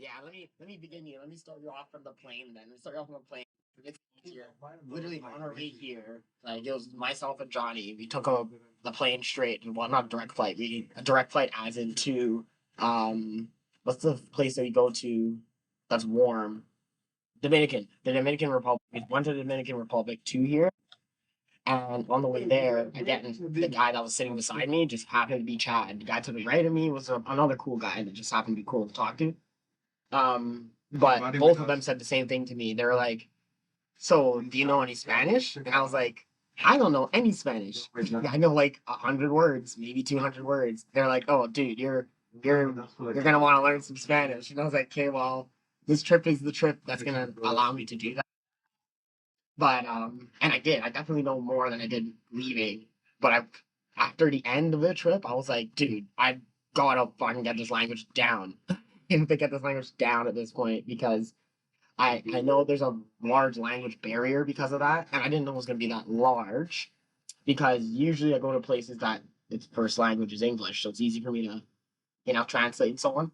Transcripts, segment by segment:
Yeah, let me begin you. Let me start you off from the plane then. Let's start you off from the plane. It's here. Literally on our way here, like it was myself and Johnny. We took the plane straight. Well, not a direct flight. We a direct flight as into what's the place that we go to that's warm? Dominican. The Dominican Republic. We went to the Dominican Republic to here. And on the way there, again, the guy that was sitting beside me just happened to be Chad. The guy to the right of me was another cool guy that just happened to be cool to talk to. But both of them said the same thing to me. They were like, "So, do you know any Spanish?" And I was like, "I don't know any Spanish. I know like 100 words, maybe 200 words." They're like, "Oh, dude, you're gonna want to learn some Spanish." And I was like, "Okay, well, this trip is the trip that's gonna allow me to do that." But and I did. I definitely know more than I did leaving. But after the end of the trip, I was like, "Dude, I gotta fucking get this language down." I have to get this language down at this point because I know there's a large language barrier because of that, and I didn't know it was gonna be that large because usually I go to places that its first language is English, so it's easy for me to translate and so on.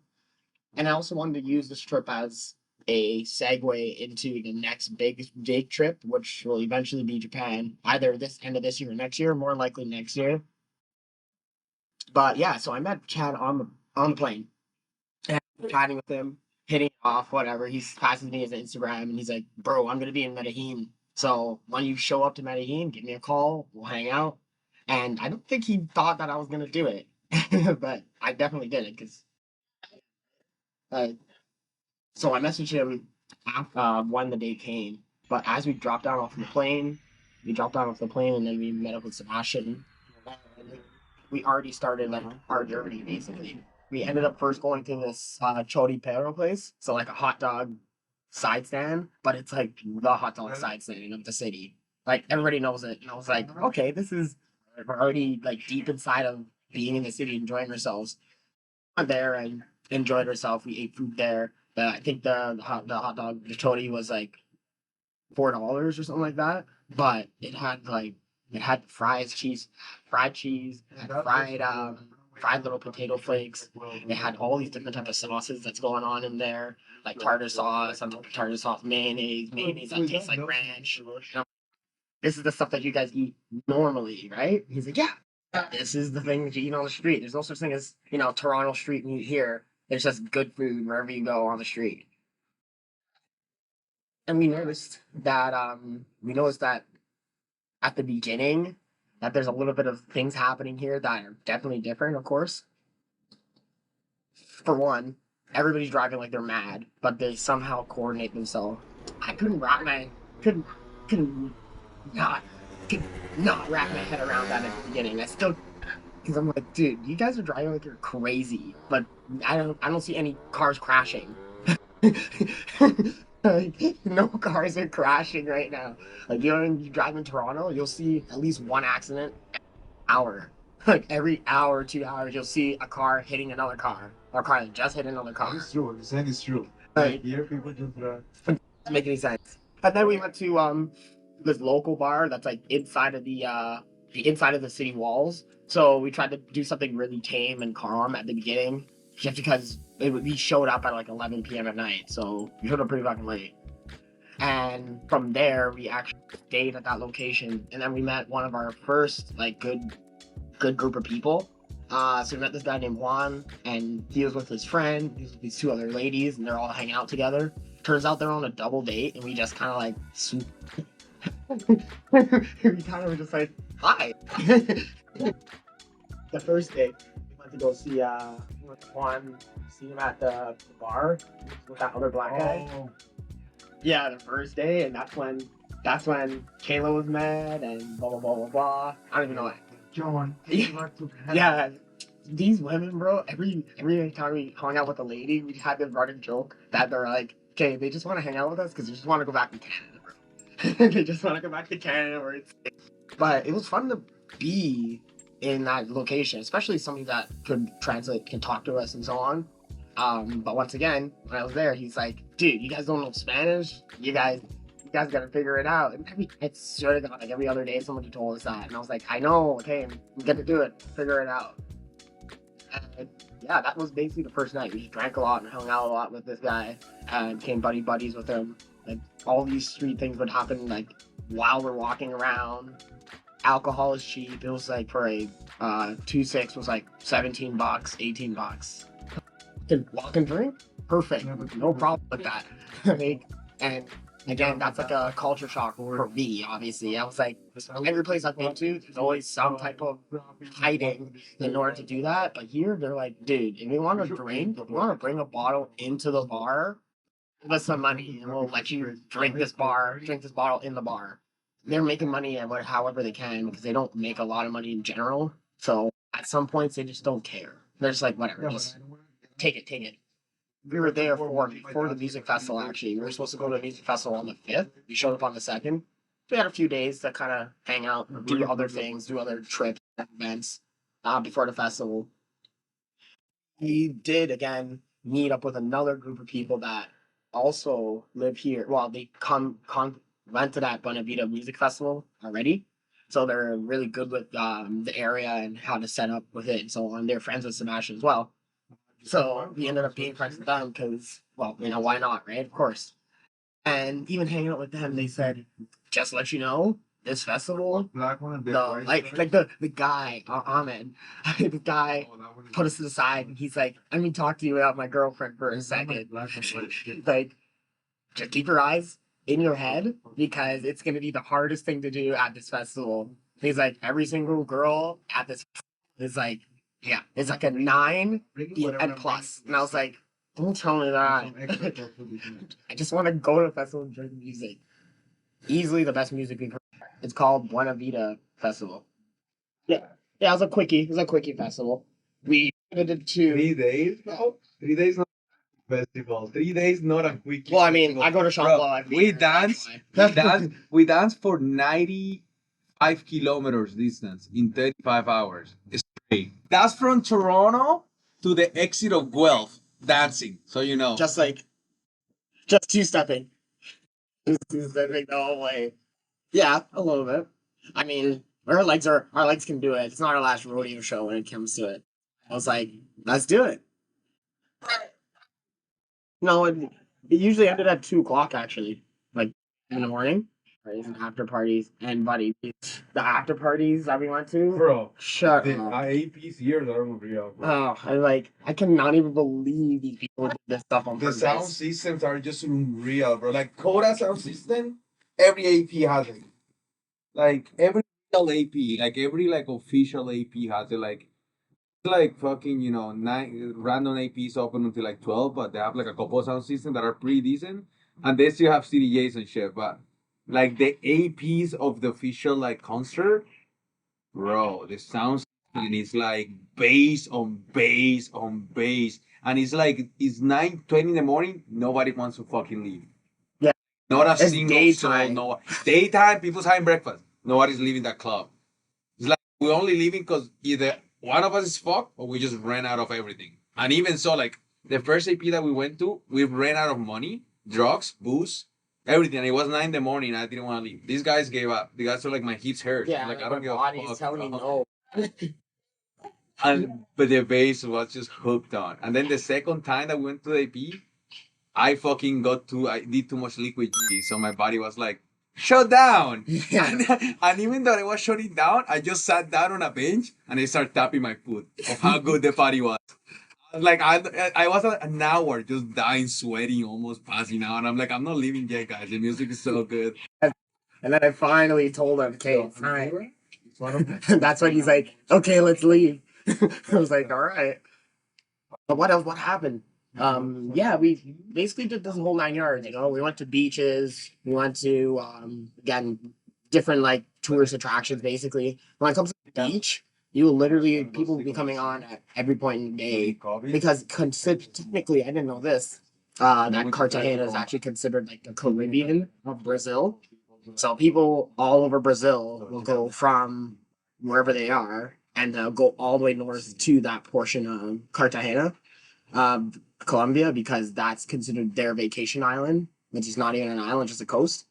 And I also wanted to use this trip as a segue into the next big trip, which will eventually be Japan, either this end of this year or next year, more likely next year. But yeah, so I met Chad on the plane and chatting with him, hitting it off, whatever. He's passing me his Instagram and he's like, "Bro, I'm gonna be in Medellin. So when you show up to Medellin, give me a call, we'll hang out." And I don't think he thought that I was gonna do it. But I definitely did it because uh, so I messaged him after, when the day came. But as we dropped down off the plane, we dropped down off the plane and then we met up with Sebastian. We already started like our journey basically. We ended up first going to this choripero place, so like a hot dog side stand, but it's like the hot dog side stand of the city. Like everybody knows it, and I was like, okay, this is we're already like deep inside of being in the city, enjoying ourselves. Went there and enjoyed ourselves. We ate food there. But I think the hot dog the chori was like $4 or something like that. But it had fried cheese, it had fried little potato flakes. It had all these different type of sauces that's going on in there, like tartar sauce, on top of tartar sauce, mayonnaise that tastes like ranch. This is the stuff that you guys eat normally, right? He's like, yeah, this is the thing that you eat on the street. There's no such thing as, Toronto street meat here. There's just good food wherever you go on the street. And we noticed that at the beginning that there's a little bit of things happening here that are definitely different, of course. For one, everybody's driving like they're mad, but they somehow coordinate themselves. I couldn't couldn't not could not wrap my head around that at the beginning. I still because I'm like, dude, you guys are driving like you're crazy, but I don't see any cars crashing. Like, no cars are crashing right now. Like you drive in Toronto, you'll see at least one accident hour. Like every hour, 2 hours, you'll see a car hitting another car, or a car that just hit another car. It's true. The saying is true. Like, Here, people just doesn't make any sense. And then we went to this local bar that's like the inside of the city walls. So we tried to do something really tame and calm at the beginning, just because we showed up at like 11 p.m. at night, so we showed up pretty fucking late. And from there, we actually stayed at that location, and then we met one of our first like good group of people. So we met this guy named Juan, and he was with his friend. He was with these two other ladies, and they're all hanging out together. Turns out they're on a double date, and we just kind of like we kind of were just like, hi. The first day, we went to go see Juan, see him at the bar with that other black guy. oh, Yeah, the first day, and that's when Kayla was mad and blah blah blah blah blah. I don't even know what. John. Yeah. Yeah, these women, bro. Every time we hung out with a lady, we had this running joke that they're like, okay, they just want to hang out with us because they just want to go back to Canada, bro. They just want to go back to Canada where it's. But it was fun to be in that location, especially somebody that could translate, can talk to us, and so on. But once again, when I was there, he's like, "Dude, you guys don't know Spanish. You guys gotta figure it out." And I swear to God, like every other day, someone told us that, and I was like, "I know. Okay, I'm gonna do it. Figure it out." And yeah, that was basically the first night. We just drank a lot and hung out a lot with this guy and became buddies with him. Like all these street things would happen like while we're walking around. Alcohol is cheap. It was like for a 2-6 was like $17, $18. Can walk and drink, perfect, no problem with that. Like, and again, that's like a culture shock for me. Obviously, I was like, every place I've been to, there's always some type of hiding in order to do that. But here, they're like, dude, if you want to drink, if you want to bring a bottle into the bar, give us some money, and we'll let you drink this bottle in the bar. They're making money at however they can because they don't make a lot of money in general. So at some points, they just don't care. They're just like, whatever, just take it, take it. We were there for the music festival. Actually, we were supposed to go to the music festival on the 5th. We showed up on the 2nd. We had a few days to kind of hang out, do other things, do other trips, events before the festival. We did again meet up with another group of people that also live here. Well, they went to that Buena Vita Music Festival already, so they're really good with the area and how to set up with it and so on. They're friends with Sebastian as well. So we ended up being friends with them because, well, why not, right? Of course. And even hanging out with them, they said, just to let you know, this festival, the guy, Ahmed, the guy put us to the side and he's like, I mean, talk to you about my girlfriend for a second. Like, just keep your eyes in your head because it's going to be the hardest thing to do at this festival. He's like, every single girl at this is like, yeah, it's like a 9 and plus. And I was like, don't tell me that. I just want to go to a festival and drink music. Easily the best music we've heard. It's called Buena Vita Festival. Yeah. Yeah, it was a quickie. It was a quickie festival. We did it to 3 days? No, 3 days not a festival. 3 days not a weekend. well, I mean, I go to Champlain. We dance for 95 kilometers distance in 35 hours straight. That's from Toronto to the exit of Guelph dancing. So you know. Just two-stepping. Just two-stepping the whole way. Yeah, a little bit. I mean, our legs can do it. It's not our last rodeo show when it comes to it. I was like, let's do it. No, it usually ended at 2 o'clock actually, like in the morning. Parties and after parties and buddy, the after parties that we went to. Bro, Shut the up. AP's here are unreal, bro. Oh, I cannot even believe these people did this stuff on The purpose. sound systems are just unreal, bro. Like Coda sound system, every AP has it. Like every real AP, like every like official AP has it. Like fucking random APs open until like 12, but they have like a couple of sound systems that are pretty decent, and they still have CDJs and shit. But like the APs of the official like concert, bro, the sound system is like bass on bass on bass, and it's like it's 9:20 in the morning. Nobody wants to fucking leave. Yeah, Not a it's single soul. daytime. No daytime. People's having breakfast. Nobody's leaving that club. It's like we're only leaving because either one of us is fucked or we just ran out of everything. And even so, like the first AP that we went to, we ran out of money, drugs, booze, everything. And it was 9 in the morning. I didn't want to leave. These guys gave up. The guys were like, my hips hurt. Yeah, like I my don't give a body's fuck. telling me no. But the bass was just hooked on. And then the second time that we went to the AP, I did too much liquid G, so my body was like, shut down. Yeah. And even though I was shutting down, I just sat down on a bench and I started tapping my foot of how good the party was. Like I was an hour just dying, sweating, almost passing out. And I'm like, I'm not leaving yet, guys. The music is so good. And then I finally told him, okay, it's time. That's when he's like, okay, let's leave. I was like, all right. But what else? What happened? Yeah, we basically did this whole 9 yards. We went to beaches. We went to again different like tourist attractions. Basically, when it comes to the beach, people will be coming on at every point in the day because technically, I didn't know this. That Cartagena is actually considered like the Caribbean of Brazil. So people all over Brazil will go from wherever they are and go all the way north to that portion of Cartagena, Colombia, because that's considered their vacation island, which is not even an island, just a coast.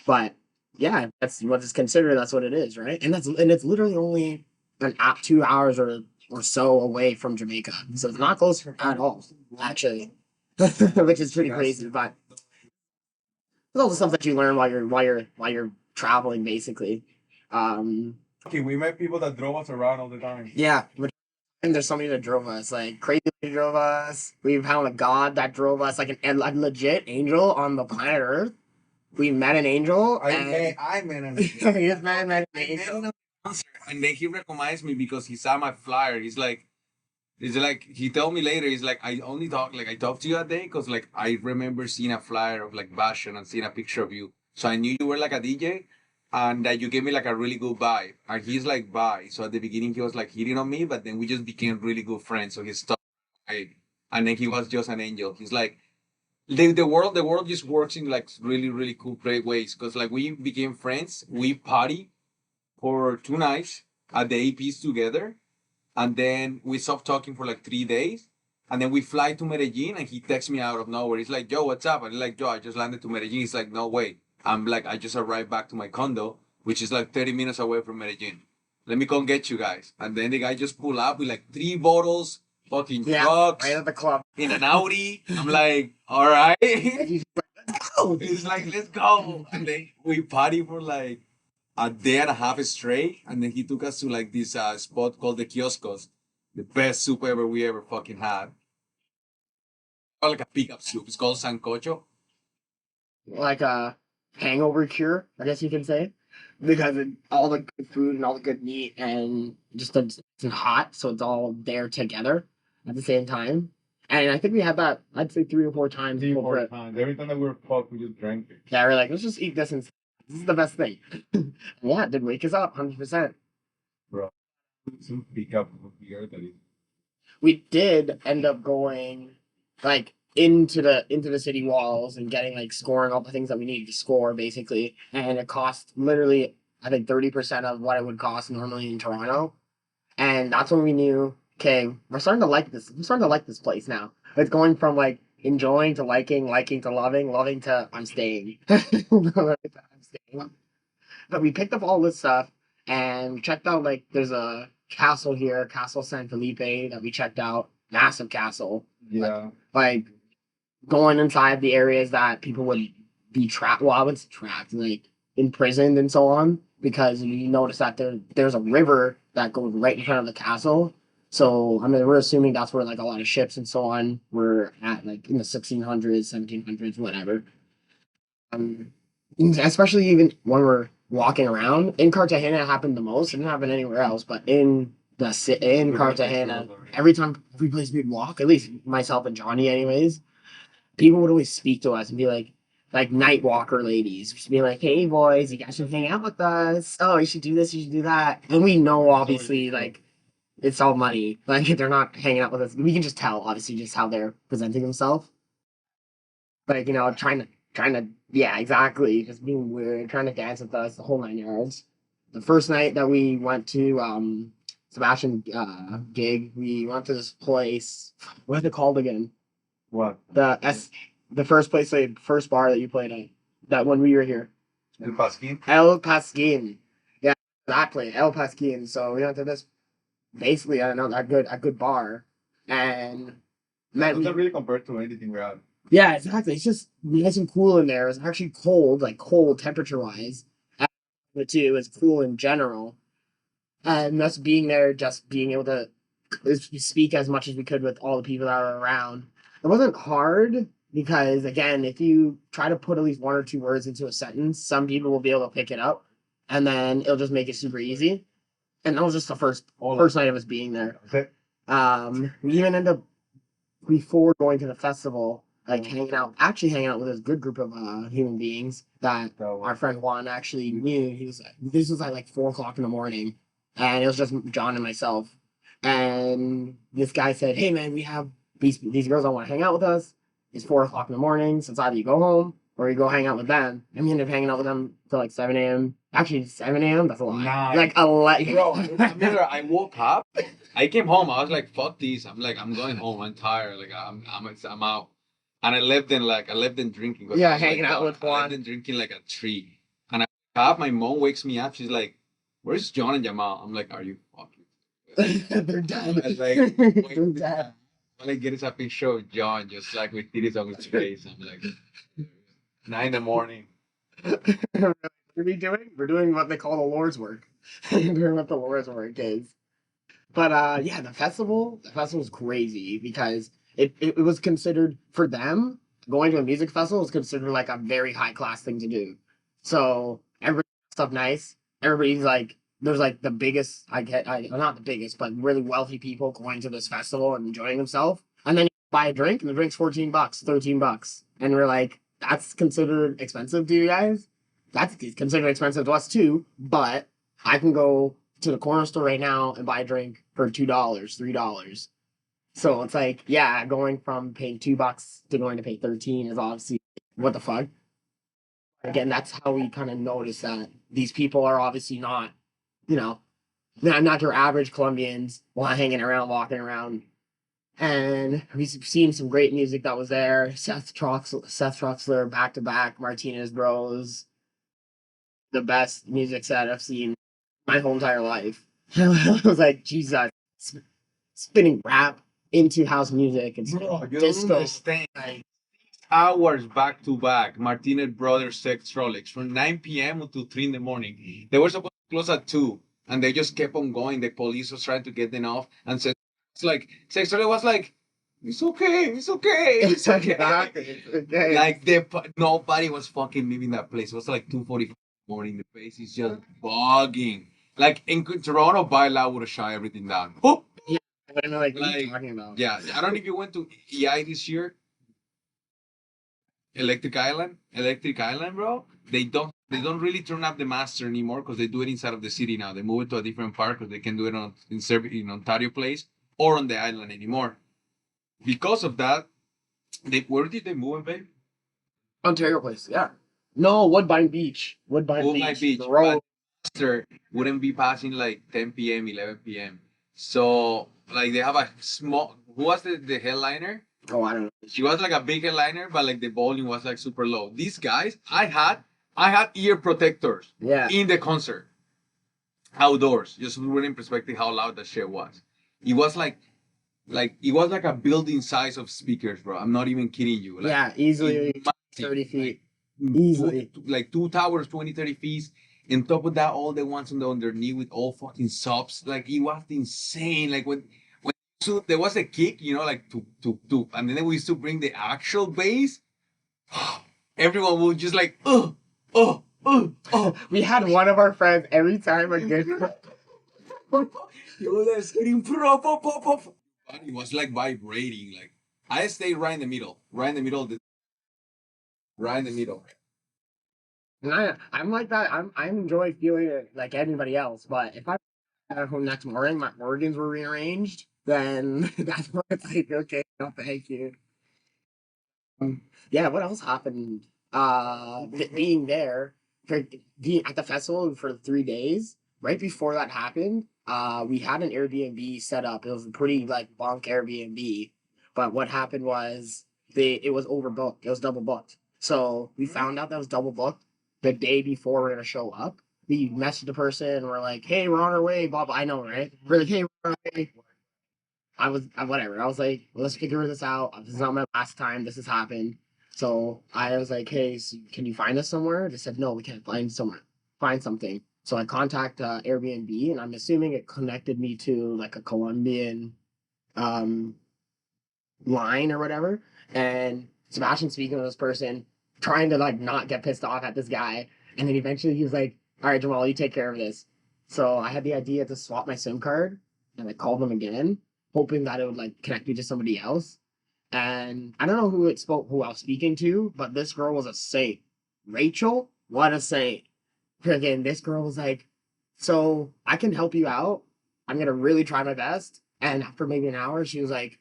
But yeah, that's what it's considered. That's what it is, right? And it's literally only 2 hours or or so away from Jamaica. So it's not close at all, actually. Which is pretty crazy, but it's all the stuff that you learn while you're traveling basically. Okay, we met people that drove us around all the time. Yeah, and there's somebody that drove us, like crazy that drove us. We found a god that drove us, like a legit angel on the planet Earth. We met an angel. I met an Yes, man, met an I met angel. an announcer, and then he recognized me because he saw my flyer. He's like, he told me later, he's like, I talked to you that day because like I remember seeing a flyer of like Bastion and seeing a picture of you. So I knew you were like a DJ and that you gave me like a really good vibe. And he's like, bye. So at the beginning, he was like hitting on me, but then we just became really good friends. So he stopped. And then he was just an angel. He's like, the world just works in like really, really cool, great ways. Because like we became friends, we party for 2 nights at the APs together and then we stopped talking for like 3 days. And then we fly to Medellin and he texts me out of nowhere. He's like, yo, what's up? And I'm like, yo, I just landed to Medellin. He's like, no way. I'm like, I just arrived back to my condo, which is like 30 minutes away from Medellin. Let me come get you guys. And then the guy just pulled up with like 3 bottles, fucking Yeah, drugs, right at the club. in an Audi. I'm like, all right. He's like, let's go. He's like, let's go. And then we party for like a day and a half straight, and then he took us to like this spot called the Kioscos, the best soup we ever fucking had. Like a pickup soup. It's called sancocho. Like a hangover cure, I guess you can say, because all the good food and all the good meat and just it's hot, so it's all there together at the same time. And I think we had that, I'd say 3 or 4 times. Three, over four it. times. Every time that we were fucked, we just drank it. Yeah, we're like, let's just eat this and this is the best thing. Yeah, it did wake us up 100%. Bro. Some pickup of beer that is. We did end up going like into the city walls and getting like scoring all the things that we needed to score basically, and it cost literally I think 30% of what it would cost normally in Toronto, and that's when we knew, okay, we're starting to like this. I'm starting to like this place now. It's going from like enjoying to liking to loving to I'm staying. I'm staying. But we picked up all this stuff and checked out like there's a castle here, Castle San Felipe that we checked out. Massive castle. Yeah. Like going inside the areas that people would be trapped. Well, I would say trapped, like imprisoned and so on, because you notice that there's a river that goes right in front of the castle. So I mean, we're assuming that's where like a lot of ships and so on were at, like in the 1600s, 1700s, whatever. Um, Especially even when we're walking around in Cartagena, it happened the most. It didn't happen anywhere else, but in Cartagena, every place we'd walk, at least myself and Johnny, anyways, people would always speak to us and be like night walker ladies, just be like, "Hey boys, you guys should hang out with us. Oh, you should do this, you should do that." And we know obviously like it's all money. Like they're not hanging out with us. We can just tell obviously just how they're presenting themselves. Like, trying to yeah, exactly. Just being weird, trying to dance with us, the whole 9 yards. The first night that we went to Sebastian gig, we went to this place. What's it called again? What? The first place, like first bar that you played at, that when we were here. El Pasquin? El Pasquin. Yeah, that place, El Pasquin. So we went to this, basically, I don't know, a good bar, and met Doesn't really compare to anything we had. yeah, exactly. It's just nice and cool in there. It's actually cold, like cold temperature wise. But too, it was cool in general. And us being there, just being able to speak as much as we could with all the people that were around. It wasn't hard because, again, if you try to put at least 1 or 2 words into a sentence, some people will be able to pick it up, and then it'll just make it super easy. And that was just the first night of us being there. Okay. We even ended up, before going to the festival, like hanging out with this good group of human beings that our friend Juan actually knew. This was at like 4 o'clock in the morning, and it was just John and myself. And this guy said, "Hey man, we have these girls that want to hang out with us. It's 4 o'clock in the morning, so it's either you go home or you go hang out with them." And we ended up hanging out with them till like 7 a.m. Actually, 7 a.m. That's a lot. Nice. Like a lot. Bro, I remember I woke up. I came home. I was like, "Fuck this!" I'm like, "I'm going home. I'm tired. Like, I'm out." And I lived in drinking. Yeah, hanging out with I Juan. lived in drinking like a tree. And I wake up. My mom wakes me up. She's like, "Where's John and Jamal?" I'm like, "Are you fucking?" They're done. I was like, They're dead. all I get is a picture of John just like with titties on his face. I'm like, 9 in the morning. What are we doing? We're doing what they call the Lord's work. We're doing what the Lord's work is. But yeah, the festival's crazy because it was considered for them going to a music festival was considered like a very high class thing to do. So everybody stuff nice. Everybody's like there's like the biggest not the biggest, but really wealthy people going to this festival and enjoying themselves. And then you buy a drink and the drink's $14, $13. And we're like, that's considered expensive to you guys? That's considered expensive to us too, but I can go to the corner store right now and buy a drink for $2, $3. So it's like, yeah, going from paying $2 to going to pay 13 is obviously what the fuck. Again, that's how we kind of notice that these people are obviously not, you know, not your average Colombians while hanging around, walking around. And we've seen some great music that was there. Seth Troxler, back to back, Martinez Bros, the best music set I've seen my whole entire life. I was like, Jesus, spinning rap into house music and Bro, you don't disco. understand. Like, Hours back to back, Martinez Brothers Sex Rolex from 9 p.m. to 3 in the morning. They were supposed to close at 2, and they just kept on going. The police was trying to get them off, and said, it's like, Sex Rolex was like, it's okay, it's okay, it's okay. okay. Like, nobody was fucking leaving that place. It was like 2:45 in the morning. The place is just bugging. Like, in Toronto, by law would have shut everything down. Oh! Yeah, I know, like, what are you Like, talking about? yeah, I don't know if you went to EI this year. Electric Island, bro. They don't really turn up the master anymore because they do it inside of the city now. They move it to a different park because they can do it in Ontario Place or on the island anymore. Because of that, where did they move it, babe? Ontario Place, yeah. No, Woodbine Beach. Woodbine Moonlight Beach. The road. Master wouldn't be passing like 10 p.m., 11 p.m. So like they have a small. Who was the headliner? Oh, I don't know. She was like a big headliner, but like the volume was like super low. These guys, I had ear protectors Yeah. in the concert, outdoors, just to put in perspective how loud that shit was. It was like it was like a building size of speakers, bro. I'm not even kidding you. Like, yeah, easily 30 feet. Easily. Like 2 towers, 20, 30 feet. And top of that, all the ones on the underneath with all fucking subs. Like it was insane. Like when so there was a kick, like to, and then we used to bring the actual bass. Everyone would just like, oh. We had one of our friends every time a good. Yo, they're screaming, pop. And it was like vibrating. Like I stayed right in the middle, right in the middle, right in the middle. And I'm like that. I enjoy feeling it like anybody else. But if I at home next morning, my organs were rearranged, then that's when it's like, okay, no, thank you. Yeah, what else happened? Being there for being at the festival for 3 days. Right before that happened, we had an Airbnb set up. It was a pretty like bunk Airbnb, but what happened was it was overbooked. It was double booked. So we found out that was double booked the day before we're gonna show up. We messaged the person and we're like, "Hey, we're on our way." Blah blah. I know, right? We're like, "Hey, we're on our way." Whatever. I was like, let's figure this out. This is not my last time this has happened. So I was like, hey, so can you find us somewhere? They said, no, we can't find something. So I contact Airbnb, and I'm assuming it connected me to like a Colombian um, line or whatever. And Sebastian speaking to this person, trying to like not get pissed off at this guy. And then eventually he was like, all right, Jamal, you take care of this. So I had the idea to swap my SIM card, and I called them again, hoping that it would like connect me to somebody else. And I don't know who I was speaking to, but this girl was a saint. Rachel, what a saint. Freaking this girl was like, so I can help you out. I'm gonna really try my best. And after maybe an hour, she was like,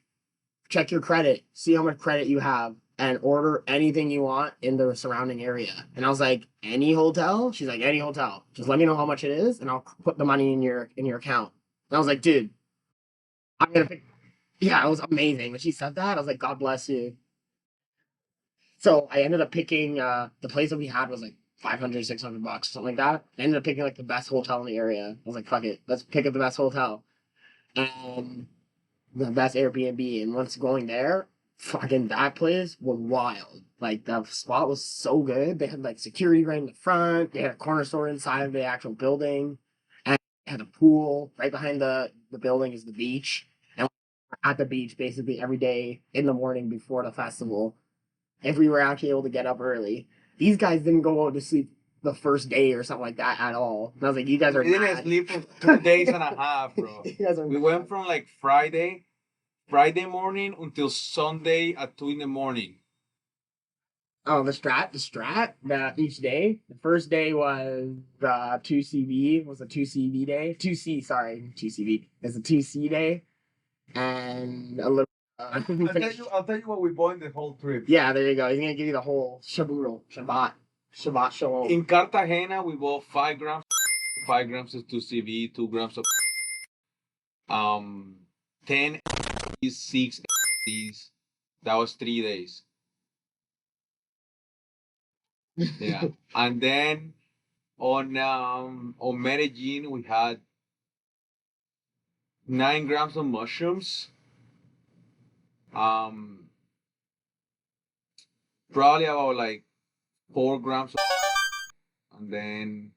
check your credit, see how much credit you have, and order anything you want in the surrounding area. And I was like, any hotel? She's like, any hotel. Just let me know how much it is, and I'll put the money in your account. And I was like, dude, I'm gonna pick. Yeah, it was amazing. When she said that, I was like, God bless you. So I ended up picking the place that we had was like 500, $600, something like that. I ended up picking like the best hotel in the area. I was like, fuck it, let's pick up the best hotel. and the best Airbnb. And once going there, fucking that place was wild. Like the spot was so good. They had like security right in the front. They had a corner store inside of the actual building, and they had a pool right behind the building is the beach. And we're at the beach basically every day in the morning before the festival. If we were actually able to get up early, these guys didn't go out to sleep the first day or something like that at all. And I was like, you guys are We didn't mad. sleep for 2 days and a half, bro. You guys are We mad. went from like Friday morning until Sunday at 2 in the morning. Oh, the strat. Each day. The first day was the 2CV. Was a 2CV day. 2C, sorry, 2CV. It's a 2C day, and a little. I think we finished. I'll tell you what we bought in the whole trip. Yeah, there you go. He's gonna give you the whole Shabbat shalom. In Cartagena, we bought 5 grams of 2CV, 2 grams of 10 6 Ds. That was 3 days. Yeah. And then on Medellin we had 9 grams of mushrooms. Probably about like 4 grams of, and then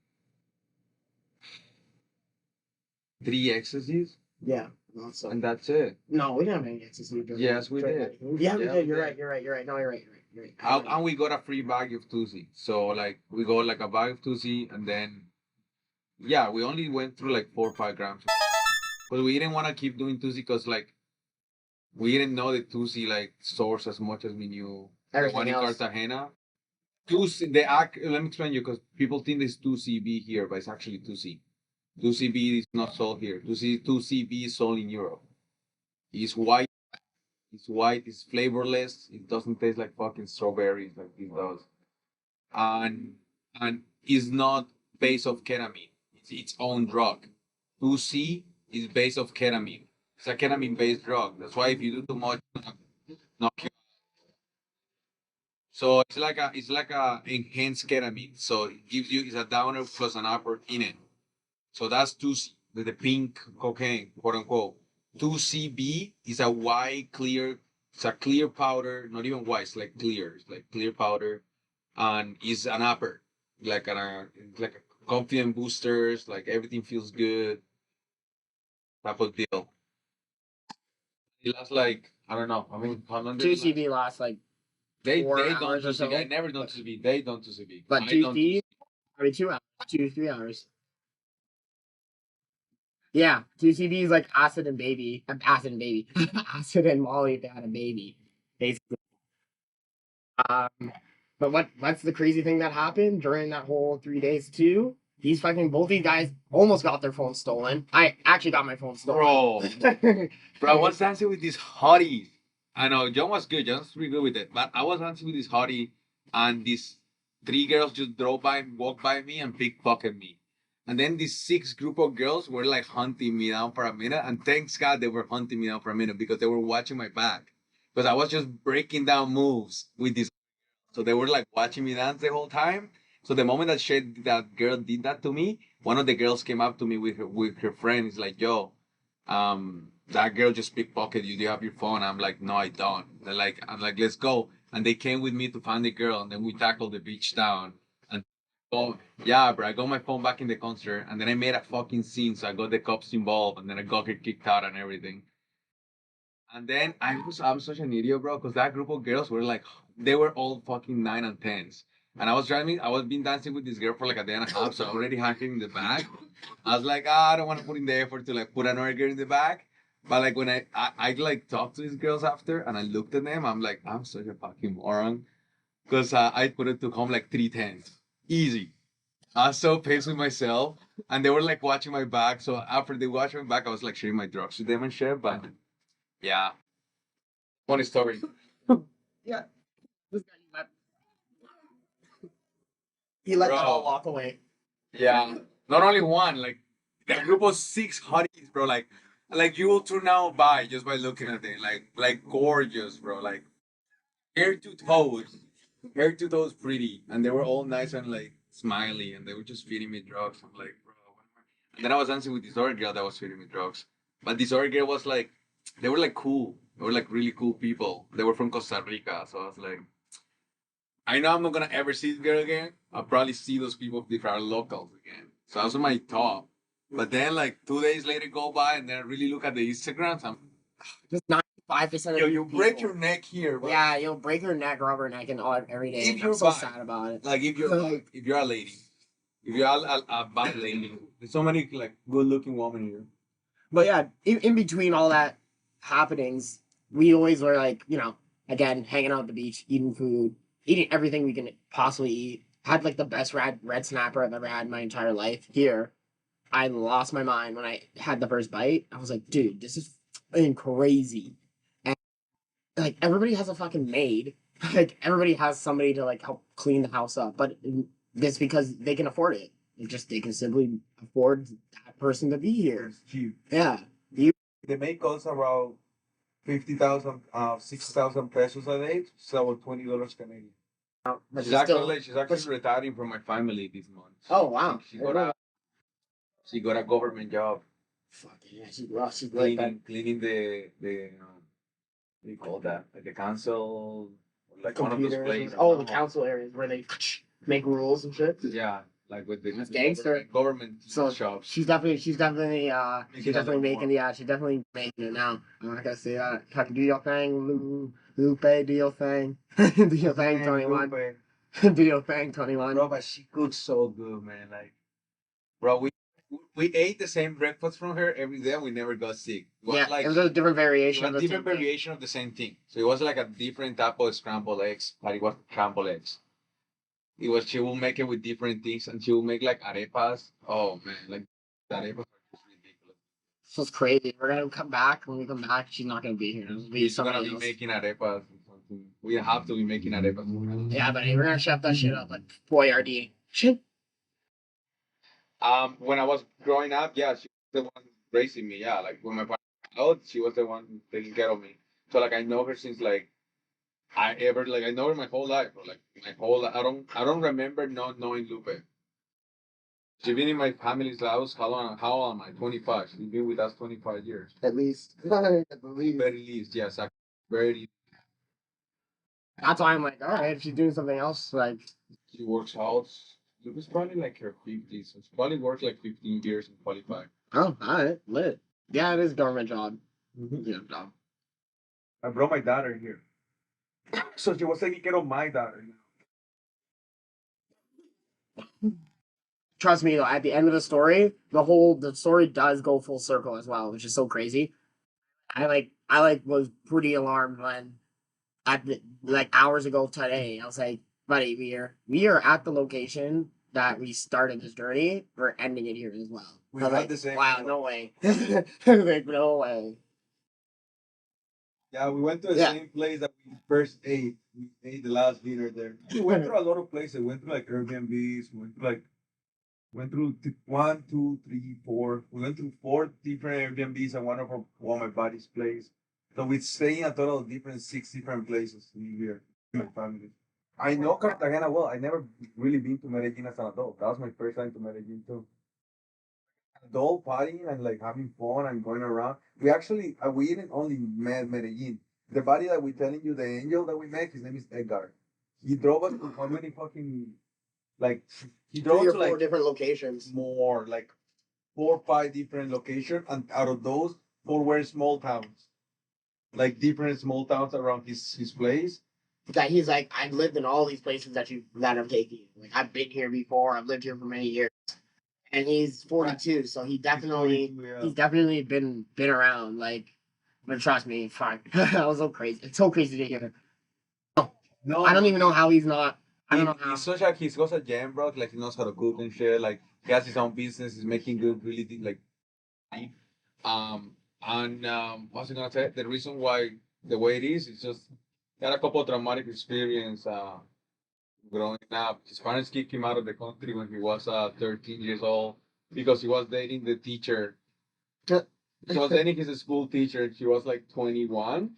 3 ecstasies, Yeah. Awesome. and that's it. No, we didn't have any ecstasy. Yes, we did. Yeah, we Yeah, did. we You're did. right. You're right. You're right. No, you're right. You're right. And we got a free bag of Tusi. So like we got like a bag of Tusi, and then yeah, we only went through like 4 or 5 grams. But we didn't want to keep doing Tusi because like we didn't know the Tusi like source as much as we knew the Everything one in else. Cartagena. Let me explain you because people think it's 2CB here, but it's actually 2C. 2CB is not sold here. 2CB is sold in Europe. It's white. It's white. It's flavorless. It doesn't taste like fucking strawberries like it does. And it's not based of ketamine. It's its own drug. 2C is based of ketamine. It's a ketamine based drug. That's why if you do too much, knock you. So it's like a enhanced ketamine. So it gives you it's a downer plus an upper in it. So that's 2C, the pink cocaine, quote unquote. 2CB is a white, clear, it's a clear powder, not even white, it's like clear powder, and is an upper, like a confident boosters, like everything feels good, type of deal. It lasts like, I don't know, I mean, how long did it last? 2CB lasts like They 4 don't hours or 2CB, I so. never done 2CB, they don't 2CB. But I don't 2C, I mean 2 hours, 3 hours. Yeah, 2CB is like acid and baby, acid and baby, acid and Molly if they had a baby, basically. Um, but what's the crazy thing that happened during that whole 3 days too? These fucking both these guys almost got their phone stolen. I actually got my phone stolen. Bro, bro, I was dancing with these hotties. I know John was good. John's pretty good with it. But I was dancing with this hottie, and these 3 girls just walked by me, and pickpocketed me. And then these 6 group of girls were like hunting me down for a minute. And thanks God they were hunting me down for a minute because they were watching my back. Because I was just breaking down moves with this. So they were like watching me dance the whole time. So the moment that girl did that to me, one of the girls came up to me with her friend. He's like, "Yo, that girl just pickpocketed you. Do you have your phone?" I'm like, "No, I don't." I'm like, "Let's go." And they came with me to find the girl, and then we tackled the beach down. And oh yeah, bro, I got my phone back in the concert, and then I made a fucking scene. So I got the cops involved, and then I got her kicked out and everything. And then I'm such an idiot, bro, because that group of girls were like they were all fucking 9 and 10s. And I was been dancing with this girl for like a day and a half, so I already had her in the back. I was like, I don't want to put in the effort to like put another girl in the back. But like when I like talked to these girls after and I looked at them, I'm like, I'm such a fucking moron. Because I put it to home like 3 10s. Easy. I was so pissed with myself. And they were like watching my back. So after they watched my back, I was like sharing my drugs with them and shit. But yeah. Funny story. Yeah, this guy he let Bro. them all walk away. Yeah. Not only one, like a group of 6 hotties, bro. Like you will turn out by just by looking at them. Like gorgeous, bro. Like hair to toes. Hair to toes pretty. And they were all nice and like smiley and they were just feeding me drugs. I'm like, bro, what am I? And then I was dancing with this other girl that was feeding me drugs. But this other girl was like, they were like cool. They were like really cool people. They were from Costa Rica, so I was like, I know I'm not gonna ever see this girl again. I'll probably see those people if they are locals again. So that was my thought. But then like 2 days later go by and then I really look at the Instagrams. I'm Just 95% yo, of you people. break your neck here, bro. Yeah, you'll break your neck, rubber neck, and all every day. If And you're I'm so bi. sad about it. Like if you're a lady, if you're a bad lady, there's so many like good looking women here. But yeah, in between all that happenings, we always were like, again, hanging out at the beach, eating food, eating everything we can possibly eat. Had like the best red snapper I've ever had in my entire life. Here, I lost my mind when I had the first bite. I was like, dude, this is fucking crazy. And like everybody has a fucking maid. Like everybody has somebody to like help clean the house up. But this because they can afford it. They can simply afford that person to be here. It's cheap. Yeah. They make us around 50,000, 6,000 pesos a day. So about $20 Canadian. But She's actually retiring from my family this month. Oh wow. She got a government job. Fuck yeah, she's rough. She's like that. Cleaning the what do you call that? Like the council, like one of those Computers. places. Oh, the council areas where they make rules and shit. Yeah, like with the That's gangster. government So shops. she's definitely she's definitely Making it now. I'm not gonna say that. Have to do your thing, Lupe, do your thing. Do your thing, 21. Do your thing, 21. Bro, but she cooks so good, man. Like, bro, we ate the same breakfast from her every day. And we never got sick. Yeah, like it was a different variation it of was the different same thing. variation of the same thing. So it was like a different type of scrambled eggs, but it was scrambled eggs. It was she will make it with different things, and she will make like arepas. Oh man, like the arepas are just ridiculous. So it's crazy. We're gonna come back. When we come back, she's not gonna be here. It'll be We're gonna somebody be else. making arepas. Or something. We have to be making arepas. Yeah, but we're gonna chef that shit up like Boyardee. Shit. When I was growing up, yeah, she was the one raising me. Yeah, like when my parents were out, she was the one taking care of me. So like I know her since like I know her my whole life, bro. Like my whole I don't remember not knowing Lupe. She's been in my family's house. How old am I? 25. She's been with us 25 years. At least. At the least. Very least, yes. Very. That's why I'm like, all right, if she's doing something else, like. She works out. It was probably like her 50s. So she probably worked like 15 years and qualified. Oh, all right, lit. Yeah, it is a government job. Mm-hmm. Yeah, job. I brought my daughter here. So she was taking care of my daughter. Trust me though, at the end of the story, the story does go full circle as well, which is so crazy. I was pretty alarmed when like hours ago today, I was like, buddy, we are at the location that we started this journey. We're ending it here as well. We I was had like, the same. wow, no way. Like, no way. Yeah, we went to the Yeah. same place that we first ate. We ate the last dinner there. We went through a lot of places. We went through like Airbnbs. Went through 1, 2, 3, 4. We went through 4 different Airbnbs and one of my buddy's place. So we stay in a total of 6 different places in here. My family. I know Cartagena well. I never really been to Medellin as an adult. That was my first time to Medellin too. Adult partying and like having fun and going around. We didn't only met Medellin. The buddy that we telling you, the angel that we met, his name is Edgar. He drove us to how many fucking like he drove 3 or to 4 like different locations. more like 4 or 5 different locations, and out of those 4 were small towns, like different small towns around his place. That he's like, I've lived in all these places that I've taken you. Like I've been here before. I've lived here for many years. And he's 42, so he's definitely been around. Like, but trust me, fuck, that was so crazy. It's so crazy to hear. No, I don't even know how he's not. I don't know how. He's such a jam, bro. Like he knows how to cook and shit. Like he has his own business. He's making good, really like. What's I gonna say? The reason why the way it is, it's just he had a couple of traumatic experience growing up. His parents kicked him out of the country when he was 13 years old because he was dating the teacher. He was dating his school teacher. She was like 21.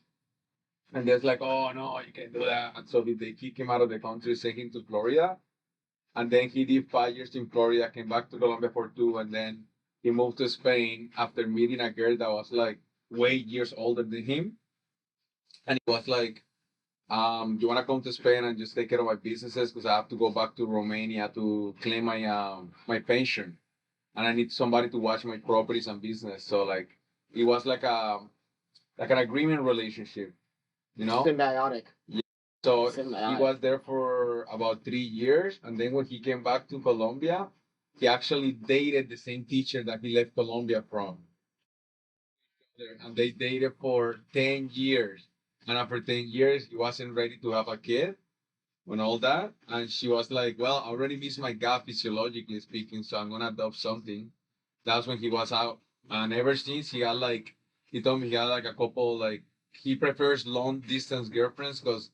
And there's like, oh no, you can't do that. And so they kicked him out of the country, sent him to Florida. And then he did 5 years in Florida, came back to Colombia for 2, and then he moved to Spain after meeting a girl that was like way years older than him, and he was like, "You wanna come to Spain and just take care of my businesses because I have to go back to Romania to claim my pension, and I need somebody to watch my properties and business." So like, it was like an agreement relationship, you know. Symbiotic. Yeah. So he Symbiotic. was there for about 3 years, and then when he came back to Colombia, he actually dated the same teacher that he left Colombia from. And they dated for 10 years. And after 10 years, he wasn't ready to have a kid and all that. And she was like, "Well, I already missed my gap physiologically speaking, so I'm gonna adopt something." That's when he was out. And ever since he told me he had like a couple like he prefers long distance girlfriends because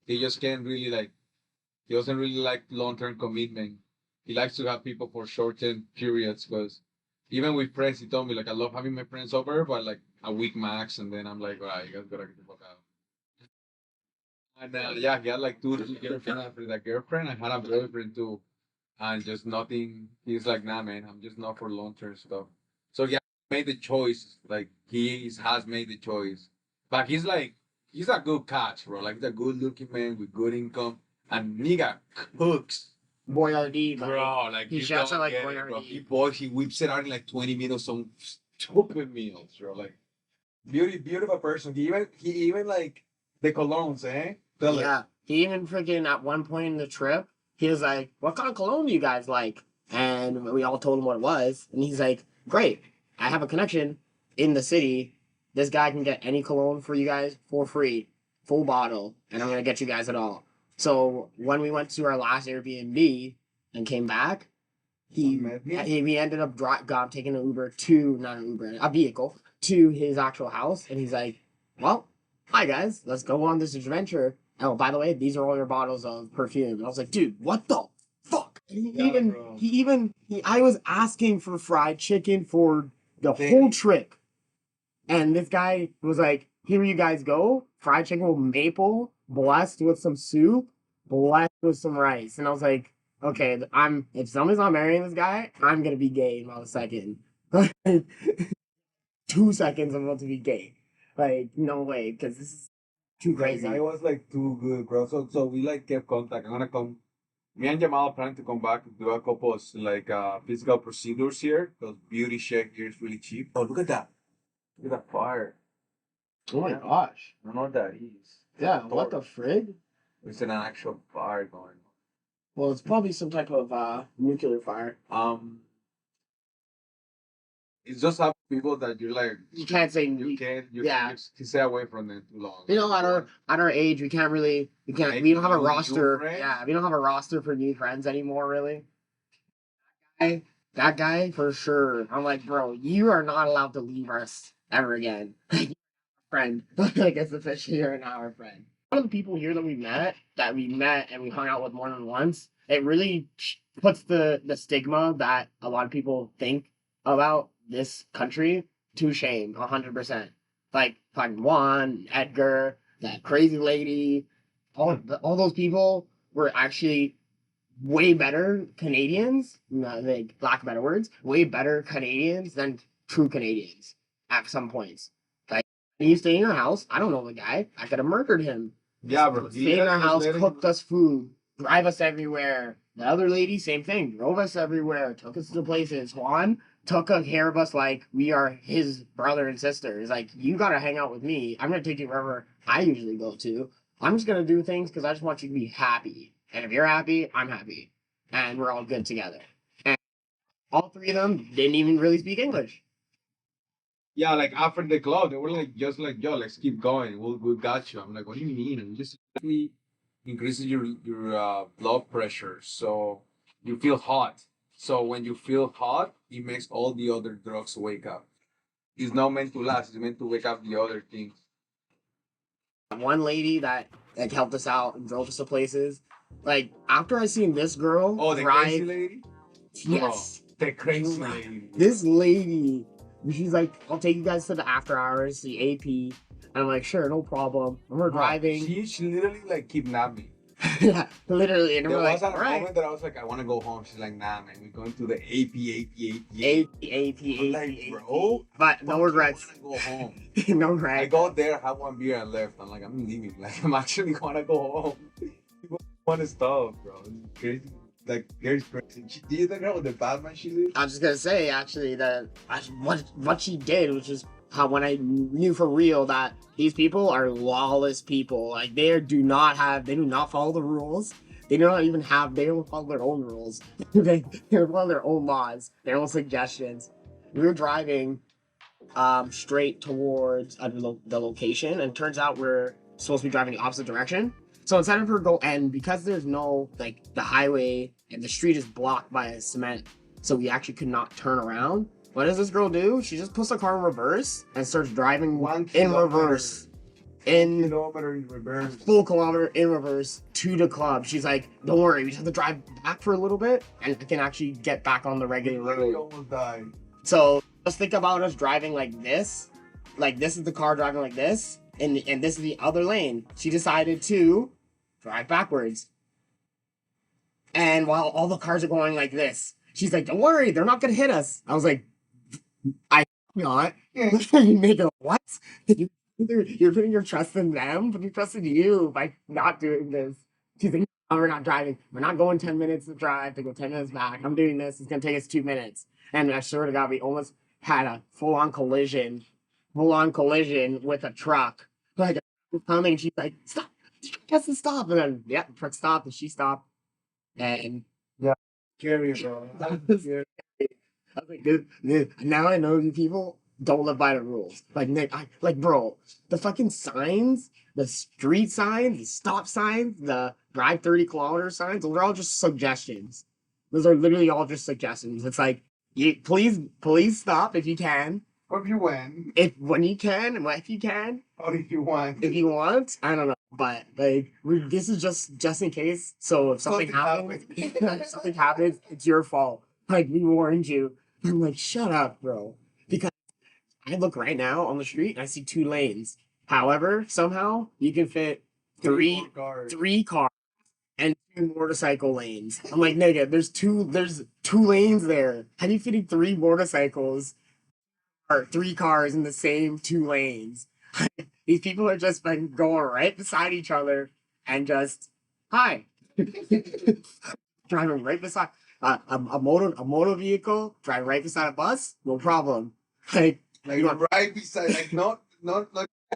he just can't really like he doesn't really like long term commitment. He likes to have people for short term periods because even with friends, he told me like I love having my friends over, but like a week max, and then I'm like, all right, you guys gotta get the fuck out. And yeah, he had like two girlfriends after that girlfriend. I had a boyfriend too, and just nothing. He's like, nah, man, I'm just not for long term stuff. So yeah, made the choice. Like has made the choice, but he's a good catch, bro. Like he's a good looking man with good income, and nigga cooks. Boyardee, Bro, like he you shouts don't out like get it, bro. Boyardee. He whips it out in like 20 minutes on stupid meals, bro. Like beautiful person. He even like the colognes, eh? Tell it. Yeah, he even freaking at one point in the trip, he was like, "What kind of cologne do you guys like?" And we all told him what it was, and he's like, "Great, I have a connection in the city. This guy can get any cologne for you guys for free, full bottle, and I'm gonna get you guys it all." So when we went to our last Airbnb and came back, we ended up taking an Uber to not an Uber, a vehicle to his actual house, and he's like, "Well, hi guys, let's go on this adventure. Oh, by the way, these are all your bottles of perfume." And I was like, "Dude, what the fuck?" I was asking for fried chicken for the whole trip, and this guy was like, "Here you guys go, fried chicken with maple, blessed with some soup, blessed with some rice." And I was like, "Okay, if somebody's not marrying this guy, I'm gonna be gay in about a second." 2 seconds, I'm about to be gay. Like, no way, because this is too crazy. I was like too good, bro. So we like kept contact. I'm gonna come. Me and Jamal plan to come back to do a couple of like physical procedures here because beauty check here is really cheap. Oh, look at that! Look at that fire! Oh my gosh. I don't know what that is. Yeah, what the frig? It's an actual fire going Well, it's probably some type of nuclear fire. on. It's just have people that you're like You can't say you stay away from them too long. You know, at our age, we don't have a roster. Yeah, we don't have a roster for new friends anymore, really. That guy for sure. I'm like, bro, you are not allowed to leave us ever again. Friend, like it's officially you're now our friend. One of the people here that we met and we hung out with more than once, it really puts the stigma that a lot of people think about this country to shame, 100%. Like fucking Juan, Edgar, that crazy lady, all those people were actually way better Canadians, like lack of better words, way better Canadians than true Canadians at some points. Like he stay in our house. I don't know the guy. I could have murdered him. Yeah, bro. Stay in our house, cooked us food, drive us everywhere. The other lady, same thing, drove us everywhere, took us to places. Juan took care of us like we are his brother and sister. He's like, you gotta hang out with me. I'm gonna take you wherever I usually go to. I'm just gonna do things because I just want you to be happy. And if you're happy, I'm happy. And we're all good together. And all three of them didn't even really speak English. Yeah, like after the club, they were like just like, yo, let's keep going. We got you. I'm like, what do you mean? And just really increases your blood pressure, so you feel hot. So when you feel hot, it makes all the other drugs wake up. It's not meant to last. It's meant to wake up the other things. One lady that like helped us out and drove us to places. Like after I seen this girl The drive, crazy lady. yes, The crazy lady. this lady, she's like, I'll take you guys to the after hours, the AP. And I'm like, sure, no problem. And we're driving. She literally like kidnapped me. Yeah, literally. And There we're was like, a all right. moment that I was like, I want to go home. She's like, nah, man, we're going to the AP. like, bro, But no regrets. I want to go home. No I regrets. got there, had one beer, and left. I'm like, I'm leaving. Like, I'm actually want to go home. People want to stop, bro. It's crazy. Like, Gary's crazy. Do you think that with the Batman she did? I was just gonna say actually that what she did, which is how when I knew for real that these people are lawless people. Like they do not follow the rules. They don't follow their own rules. They don't follow their own laws, their own suggestions. We were driving straight towards the location, and turns out we're supposed to be driving the opposite direction. So instead of her go, and because there's no like the highway and the street is blocked by a cement, so we actually could not turn around. What does this girl do? She just puts the car in reverse and starts driving in reverse. In kilometer in reverse. Full kilometer in reverse to the club. She's like, don't worry, we just have to drive back for a little bit and I can actually get back on the regular Literally road. almost died. So just think about us driving like this. Like this is the car driving like this, and this is the other lane. She decided to drive backwards. And while all the cars are going like this, she's like, don't worry, they're not gonna hit us. I was like, I not. You make a what? You're putting your trust in them, putting your trust in you by not doing this. She's like, oh, we're not driving. We're not going 10 minutes to drive to go 10 minutes back. I'm doing this. It's going to take us 2 minutes. And I swear to God, we almost had a full-on collision with a truck. Like, coming, she's like, stop. The truck has to stop. And then, yeah, the truck stopped and she stopped. And Scary, bro. I was like, dude, now I know you people don't live by the rules. Like, Nick, bro, the fucking signs, the street signs, the stop signs, the drive 30 kilometer signs, those are all just suggestions. Those are literally all just suggestions. It's like, please stop if you can. Or if you win. When you can, if you can. Or if you want. If you want, I don't know. But like, this is just in case. So if something happens, if something happens, it's your fault. Like we warned you. I'm like, shut up, bro. Because I look right now on the street and I see 2 lanes. However, somehow you can fit three cars and 2 motorcycle lanes. I'm like, nigga, there's two lanes there. How do you fitting 3 motorcycles or 3 cars in the same 2 lanes? These people are just been going right beside each other and just hi. Driving right beside a motor vehicle, driving right beside a bus, no problem. Like Like right beside, like not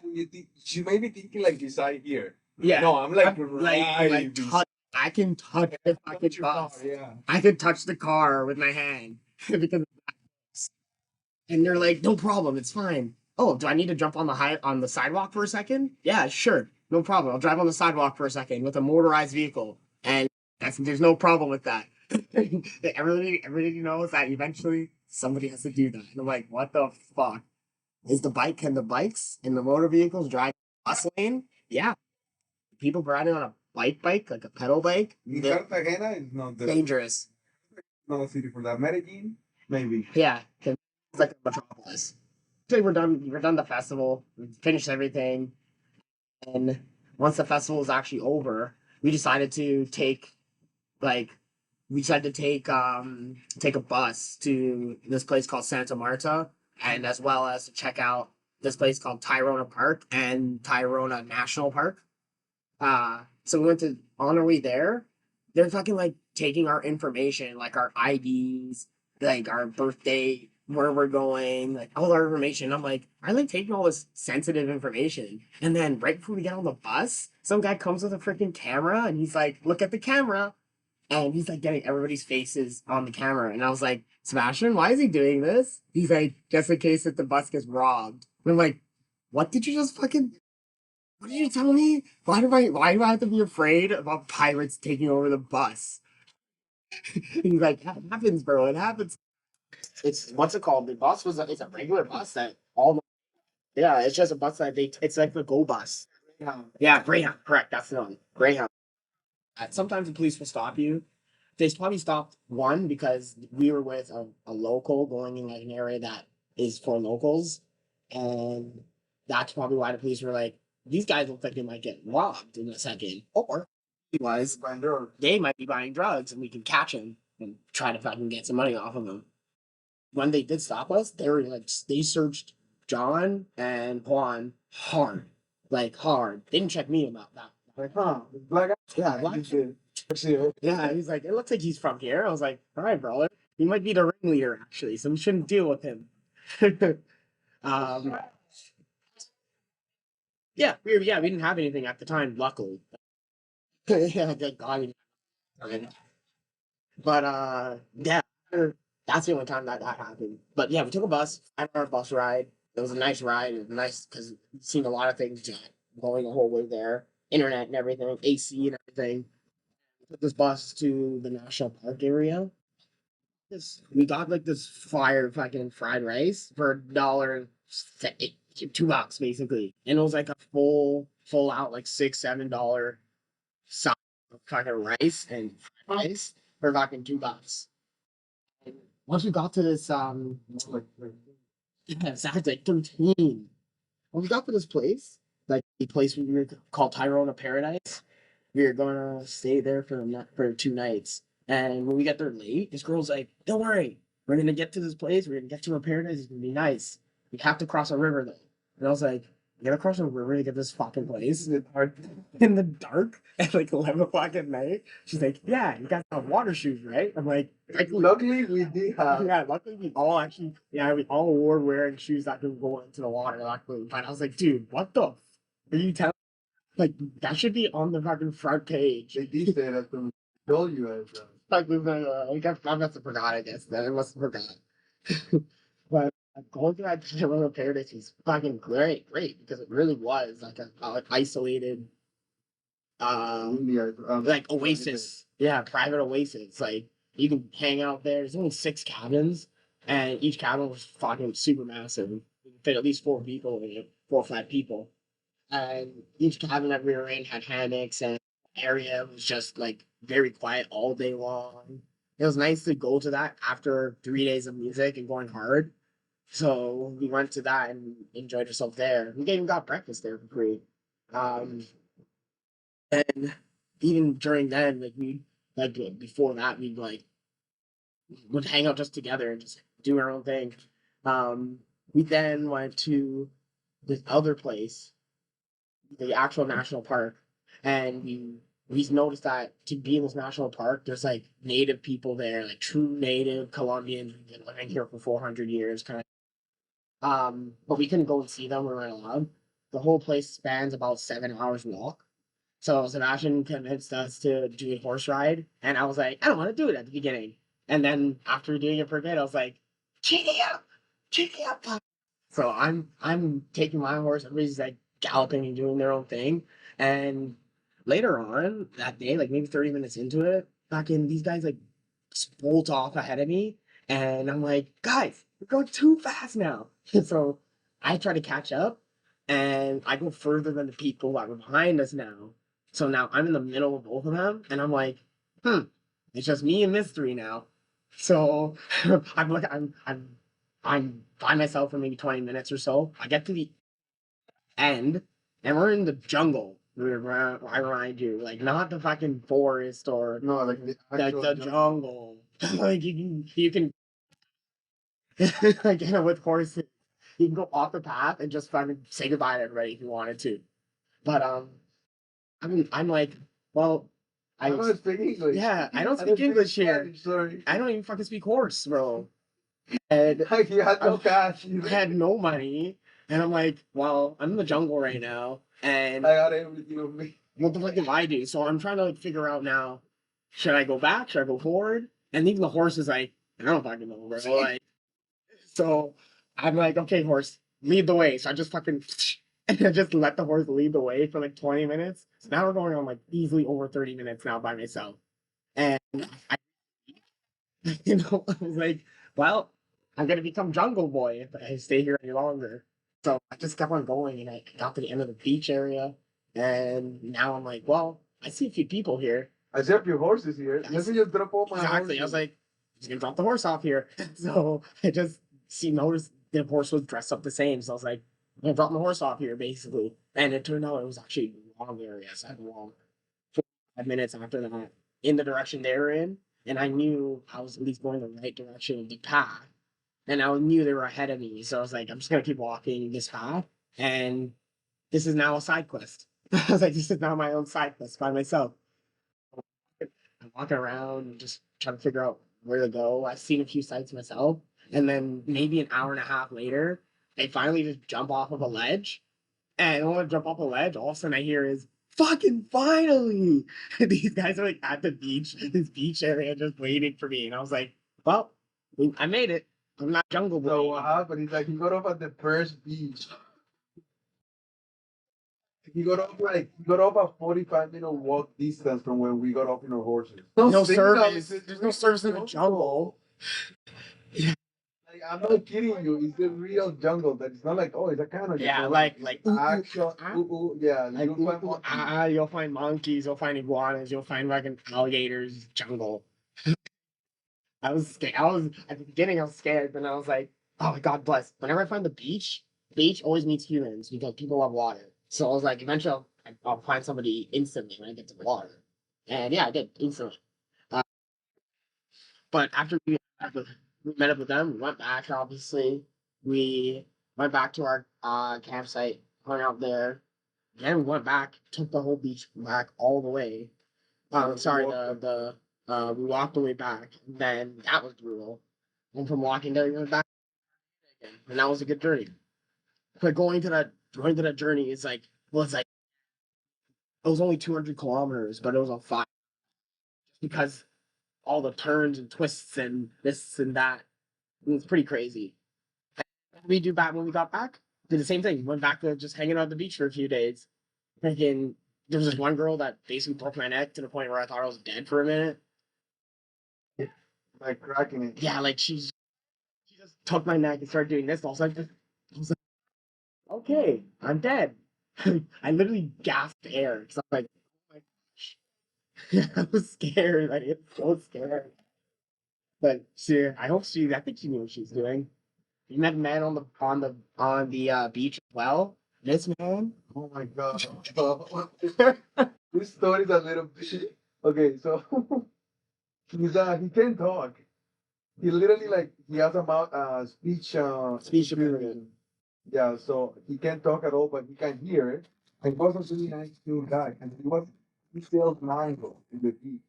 you think she may be thinking like beside here. yeah, No, I'm like I can touch the fucking bus. Yeah. I can touch the car with my hand because and they're like, no problem, it's fine. Oh, do I need to jump on the sidewalk for a second? Yeah, sure, no problem. I'll drive on the sidewalk for a second with a motorized vehicle, and there's no problem with that. Everybody knows that eventually somebody has to do that. And I'm like, what the fuck? Can the bikes and the motor vehicles drive bus lane? Yeah. People riding on a bike, like a pedal bike, Cartagena is not the dangerous. not a city for that. Medellin, maybe. Yeah, 'cause it's like a metropolis. So we're done the festival, we finished everything, and once the festival was actually over, we decided to like take a bus to this place called Santa Marta, and as well as to check out this place called Tyrona Park and Tyrona National Park. So we went to on our way there. They're fucking like taking our information, like our IDs, like our birthday, where we're going, like all our information. I'm like, I like taking all this sensitive information. And then right before we get on the bus, some guy comes with a freaking camera and he's like, look at the camera. And he's like getting everybody's faces on the camera. And I was like, Sebastian, why is he doing this? He's like, just in case that the bus gets robbed. And I'm like, what did you just fucking what did you tell me? Why do I have to be afraid about pirates taking over the bus? He's like, that happens, bro. It happens. It's what's it called? The bus it's a regular bus that yeah, it's just a bus that it's like the go bus. Yeah, Greyhound, correct. That's the one. Greyhound. Sometimes the police will stop you. They probably stopped one because we were with a local going in like an area that is for locals, and that's probably why the police were like, these guys look like they might get robbed in a second, or was they might be buying drugs and we can catch them and try to fucking get some money off of them. When they did stop us, they were like they searched John and Juan hard, like hard. They didn't check me about that. Like, huh? Black guy? Yeah, black shit. See it. Yeah, he's like, it looks like he's from here. I was like, all right, brother. He might be the ringleader actually, so we shouldn't deal with him. um, we didn't have anything at the time, luckily. Yeah, thank God. We didn't have anything. But yeah, that's the only time that happened. But yeah, we took a bus, 5 hour bus ride. It was a nice ride. It was nice because we've seen a lot of things going the whole way there, internet and everything, AC and everything. Took this bus to the national park area. We got like this fire fucking fried rice for $1, $2 basically, and it was like a full out like $6, $7 size of fucking rice and fried rice for fucking $2. And once we got to this yeah, exactly 13. When we got to this place, like the place we were called Tyrone of Paradise, we were gonna stay there for 2 nights. And when we got there late, this girl's like, "Don't worry, we're gonna get to this place. We're gonna get to a paradise. It's gonna be nice. We have to cross a river though." And I was like, "We gotta cross a river to get this fucking place in the dark at like 11 o'clock at night." She's like, "Yeah, you guys have water shoes, right?" I'm like, Luckily, we did have. yeah, luckily we all wore wearing shoes that could go into the water. Luckily, but I was like, dude, what the? Are you telling? Like that should be on the fucking front page. They did say that to told you as Like I must have forgot. I guess then I must have forgot. But going to that Tyrone Paradise was fucking great because it really was like a isolated, like oasis. Yeah, private oasis. Like you can hang out there. There's only 6 cabins, and each cabin was fucking super massive. You can fit at least 4 people in it, 4 or 5 people. And each cabin that we were in had hammocks, and the area was just like very quiet all day long. It was nice to go to that after 3 days of music and going hard. So we went to that and enjoyed ourselves there. We even got breakfast there for free. Um, and even during then, before that, we would hang out just together and just do our own thing. We then went to this other place, the actual national park, and we noticed that to be in this national park, there's like native people there, like true native Colombians who've been living here for 400 years, kind of. But we couldn't go and see them. We weren't allowed. The whole place spans about 7 hours walk. So Sebastian convinced us to do a horse ride, and I was like, I don't want to do it at the beginning. And then after doing it for a bit, I was like, cheer me up. So I'm taking my horse. Everybody's like galloping and doing their own thing. And later on that day, like maybe 30 minutes into it, fucking these guys like bolt off ahead of me. And I'm like, guys, we're going too fast now. So I try to catch up and I go further than the people that were behind us now. So now I'm in the middle of both of them. And I'm like, it's just me and mystery now. So I'm by myself for maybe 20 minutes or so. I get to the end, and we're in the jungle. I remind you, like not the fucking forest or no, like the jungle. Like you can like with horses, you can go off the path and just fucking say goodbye to everybody if you wanted to. But I'm like, well, I don't speak English. Yeah, I don't speak English here. Spanish, sorry. I don't even fucking speak horse, bro. And You had no cash. I had no money, and I'm like, well, I'm in the jungle right now, and I got everything with me. what the fuck do I do? So I'm trying to like figure out now, should I go back? Should I go forward? And even the horse is like, I don't fucking know, bro. Like, so I'm like, okay, horse, lead the way. So I just fucking and I just let the horse lead the way for like 20 minutes. So now we're going on like easily over 30 minutes now by myself. And I, I was like, well, I'm gonna become Jungle Boy if I stay here any longer. So I just kept on going, and I got to the end of the beach area, and now I'm like, well, I see a few people here. I see a few horses here. Let me just drop all my Exactly. horses. I was like, I'm just gonna drop the horse off here. So I just noticed the horse was dressed up the same. So I was like, I'm gonna drop my horse off here, basically. And it turned out it was actually the wrong area. So I had the wrong. 5 minutes after that in the direction they were in, and I knew I was at least going the right direction of the path, and I knew they were ahead of me. So I was like, I'm just gonna keep walking this path, and this is now a side quest. I was like, this is now my own side quest by myself. I'm walking around and just trying to figure out where to go. I've seen a few sites myself, and then maybe an hour and a half later, they finally just jump off of a ledge. And when I jump off a ledge, all of a sudden I hear is fucking finally. These guys are like at the beach, this beach area, just waiting for me. And I was like, well, I made it. I'm not jungle boy. So what happened is like he got off at the first beach. He got off a 45-minute walk distance from where we got off in our horses. No signal, service. There's no service in the jungle. Like I'm not kidding you, it's the real jungle. That it's not like oh, it's a kind of Yeah, jungle. like Actual, yeah. like You'll find monkeys. you'll find monkeys, you'll find iguanas, you'll find fucking alligators. Jungle. I was scared. I was at the beginning. I was scared, but I was like, "Oh, God bless." Whenever I find the beach always meets humans because people love water. So I was like, eventually, I'll find somebody instantly when I get to the water. And yeah, I did instantly. Uh, but after we met up with them, we went back. Obviously, we went back to our campsite, hung out there. Then we went back, took the whole beach back all the way. Sorry, we walked the way back. And then that was brutal. And from walking there, we went back again, and that was a good journey. But going to that journey is like was like it was only 200 kilometers, but it was on fire because all the turns and twists and this and that. It was pretty crazy. We do back when we got back. Did the same thing. Went back to just hanging out at the beach for a few days. Thinking there was this one girl that basically broke my neck to the point where I thought I was dead for a minute. Like cracking it. Yeah, like she just took my neck and started doing this. Also, I was like, okay, I'm dead. I literally gasped air because I'm like, oh my gosh. I was scared. I get so scared. But I think she knew what she was doing. You met a man on the beach as well. This man, Oh my god. This story is a little bit. Okay, so he can't talk. He literally like he has a mouth speech impediment. Yeah, so he can't talk at all, but he can hear it. And he was a really nice cool guy, and he sells mango in the beach.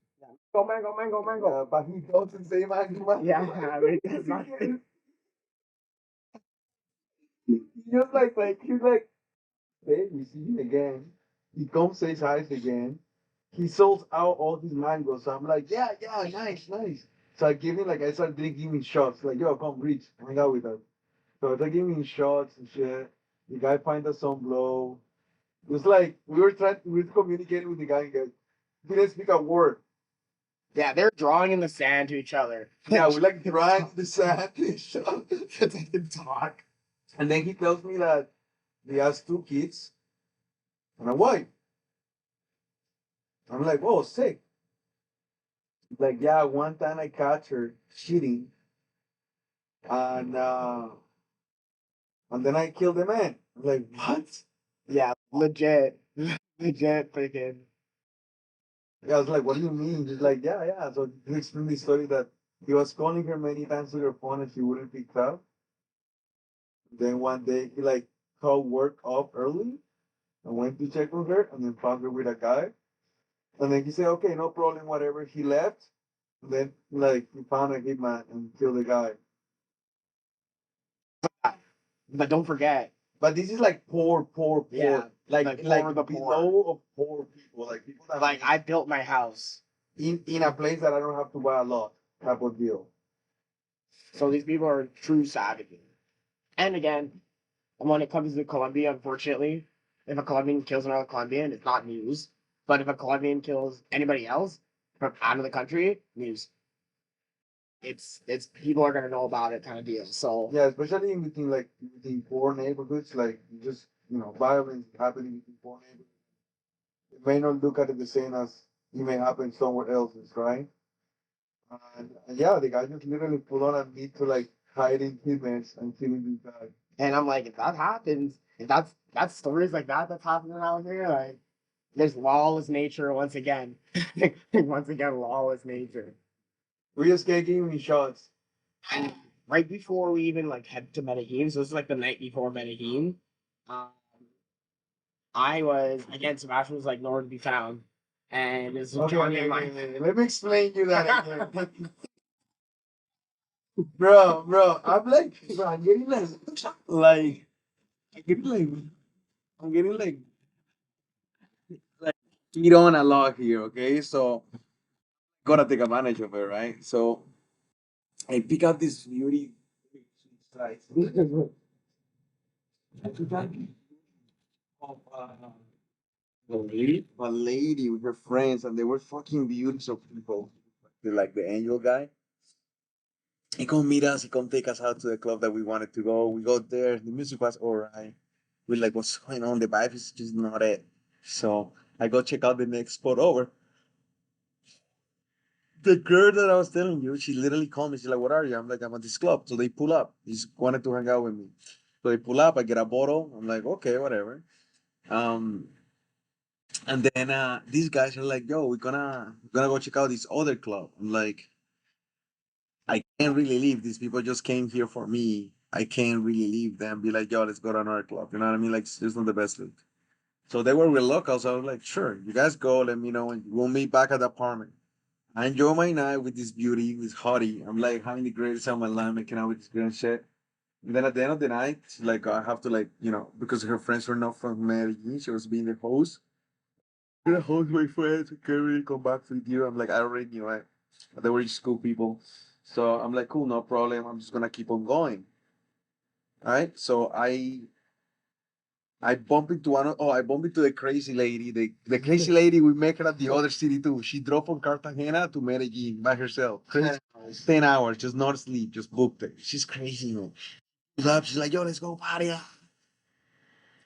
Go mango, mango, mango. But he doesn't say mango. Yeah, I mean, that's not. He just he's like, hey, we see him again. He comes says hi again. He sells out all his mangoes. So I'm like, yeah, yeah, nice, nice. So I give him I start giving him shots. Like, yo, come reach, hang out with us. So I start giving him shots and shit. The guy finds us some blow. It was like we were communicating with the guy. He didn't speak a word. Yeah, they're drawing in the sand to each other. Yeah, we like drawing the sand and shit. They can talk. And then he tells me that he has 2 kids and a wife. I'm like, whoa, sick. Like, yeah, one time I catch her cheating, and uh, and then I killed the man. I'm like, what? Yeah, legit, legit freaking. Yeah, I was like, what do you mean? He's like, yeah, yeah. So he explained the story that he was calling her many times to her phone and she wouldn't pick up. Then one day he called work off early and went to check on her and then found her with a guy. And then he said, okay, no problem, whatever. He left. And then he found a hitman and killed the guy. But don't forget. But this is like poor. Yeah, Like poor the below of poor people. Like people that like I built my house in a place that I don't have to buy a lot type of deal. so these people are true savages. And again, when it comes to Colombia, unfortunately, if a Colombian kills another Colombian, it's not news. But if a Colombian kills anybody else from out of the country, news. It's people are gonna know about it kind of deal. So Yeah, especially within poor neighborhoods, like just violence happening within poor neighborhoods. It may not look at it the same as it may happen somewhere else, right? And yeah, the guy just literally put on a meat to hiding humans and killing this guy. and I'm like, if that happens, if that's stories like that's happening out here, like There's lawless nature once again. Once again, lawless nature. We just can't give me shots. And right before we even like head to Medellin, so this is like the night before Medellin. Um, I was again. Sebastian was like nowhere to be found, and this is Okay, Johnny okay, and okay, my. okay. Let me explain you that again. Bro, I'm like, bro, I'm getting like, I'm getting like, I'm getting like, cheat on a lot here, okay? So, gotta take advantage of it, right? So, I pick out this beauty sites. I pick out of a lady with her friends, and they were fucking beautiful people. They're like the angel guy. He come meet us. He come take us out to the club that we wanted to go. We go there. The music was alright. We're like, what's going on? The vibe is just not it. So I go check out the next spot over. The girl that I was telling you, she literally called me. She's like, "What are you?" I'm like, "I'm at this club." So they pull up. He just wanted to hang out with me. So they pull up. I get a bottle. I'm like, "Okay, whatever." Um, and then these guys are like, "Yo, we're gonna go check out this other club." I'm like, I can't really leave. These people just came here for me. I can't really leave them. Be like, "Yo, let's go to another club." You know what I mean? Like, it's just not the best look. So they were real locals. So I was like, "Sure, you guys go. Let me know, and we'll meet back at the apartment." I enjoy my night with this beauty, this hottie. I'm like having the greatest time of my life, making out with this girl and shit. And then at the end of the night, like I have to like, because her friends were not from Medellin, she was being the host. I'm gonna host my friends. I can't really come back with you. I'm like, I already knew it. They were just cool people. So I'm like, cool, no problem. I'm just gonna keep on going. All right. So I bump into I bump into the crazy lady. The crazy lady, we met her at the other city too. She drove from Cartagena to Medellin by herself. 10 hours, just not sleep, just booked it. She's crazy, man. She's like, yo, let's go party.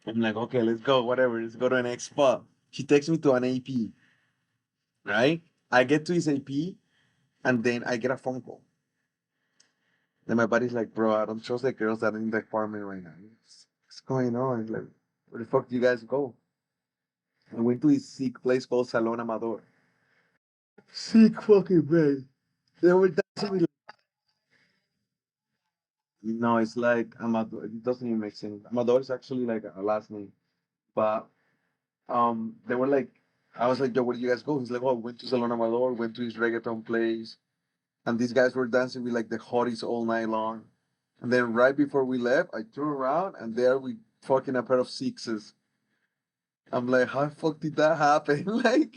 I'm like, okay, let's go, whatever. Let's go to the next spot. She takes me to an AP, right? I get to his AP, and then I get a phone call. Then my buddy's like, bro, I don't trust the girls that are in the apartment right now. What's going on? He's like, where the fuck do you guys go? I went to this sick place called Salon Amador. Sick fucking place. They were dancing with. No, it's like Amador. It doesn't even make sense. Amador is actually like a last name. But they were like, I was like, yo, where do you guys go? He's like, oh, we went to Salon Amador, went to his reggaeton place. And these guys were dancing with like the hotties all night long. And then right before we left, I turned around and there we fucking a pair of sixes. I'm like, how the fuck did that happen? like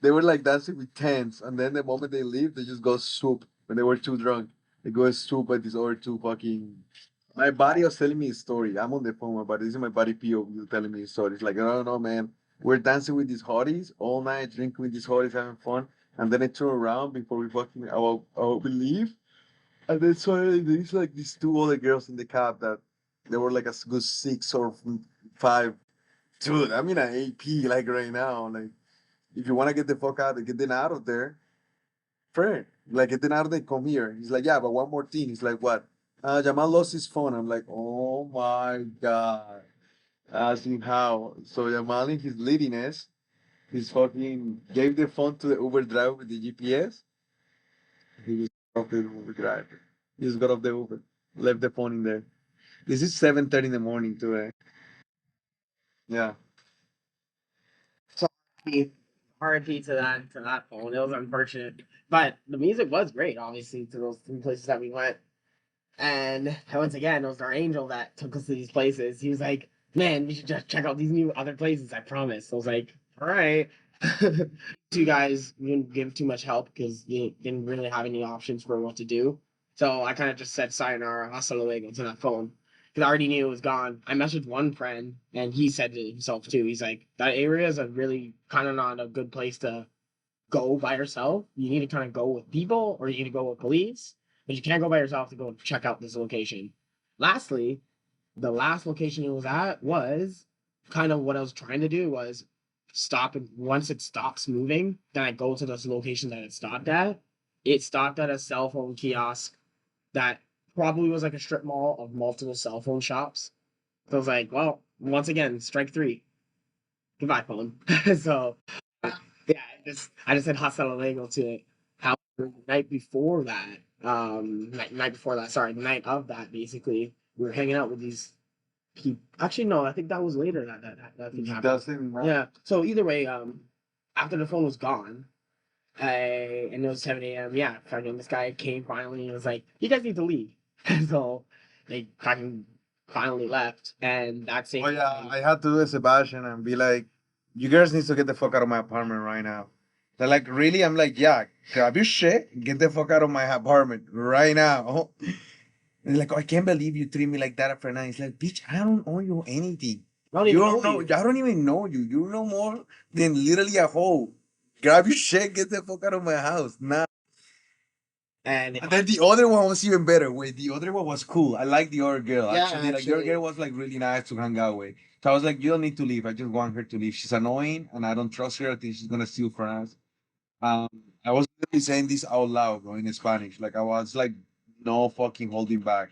they were like dancing with tens, and then the moment they leave, they just go swoop when they were too drunk. They go swoop at these other two fucking. My body was telling me a story. I'm on the phone, but this is my body POV telling me a story. It's like, I don't know, man. We're dancing with these hotties all night, drinking with these hotties, having fun, and then I turn around before we leave, and then suddenly there's like these two other girls in the cab that they were like a good 6 or 5. Dude, I'm in an AP like right now. Like, if you want to get the fuck out, get them out of there, friend. Like, get them out of there, come here. He's like, yeah, but one more thing. He's like, what? Jamal lost his phone. I'm like, oh my God. Asking how. So Jamal, in his leadiness, he's fucking gave the phone to the Uber driver with the GPS. He just got off the Uber driver. He just got off the Uber, left the phone in there. This is 7:30 in the morning today. Yeah. So RIP to that phone. It was unfortunate, but the music was great. Obviously, to those three places that we went, and once again, it was our angel that took us to these places. He was like, "Man, we should just check out these new other places." I promise. So I was like, "All right." You guys didn't give too much help because you didn't really have any options for what to do. So I kind of just said sayonara, hasta luego to that phone because I already knew it was gone. I messaged one friend and he said to himself too. He's like, that area is a really kind of not a good place to go by yourself. You need to kind of go with people or you need to go with police, but you can't go by yourself to go check out this location. Lastly, the last location it was at was kind of what I was trying to do was stop and once it stops moving, then I go to this location that it stopped at. It stopped at a cell phone kiosk that probably was like a strip mall of multiple cell phone shops. So I was like, well, once again, strike three. goodbye phone. So yeah, I just had hostile legal to it. How the night before that, night before that, sorry, the night of that, basically, we were hanging out with these people. Actually, no, I think that was later that thing It happened. doesn't matter. Yeah. So either way, after the phone was gone, and it was 7 a.m. Yeah, fucking this guy came finally and was like, "You guys need to leave." So they fucking finally left, and that same Oh yeah, night, I had to do a Sebastian and be like, "You girls need to get the fuck out of my apartment right now." They're like, "Really?" I'm like, "Yeah, grab your shit, get the fuck out of my apartment right now." And they're like, "Oh, I can't believe you treat me like that after night." It's like, bitch, I don't owe you anything. I don't You even don't know know. you. I don't even know you. You know more than literally a hoe. Grab your shit, get the fuck out of my house. Nah. And And then the other one was even better. Wait, the other one was cool. I like the other girl. yeah, Actually, like your actually, girl was like really nice to hang out with. So I was like, you don't need to leave. I just want her to leave. She's annoying and I don't trust her. I think she's gonna steal from us. Um, I was literally saying this out loud, bro, in Spanish. Like I was like, no fucking holding back.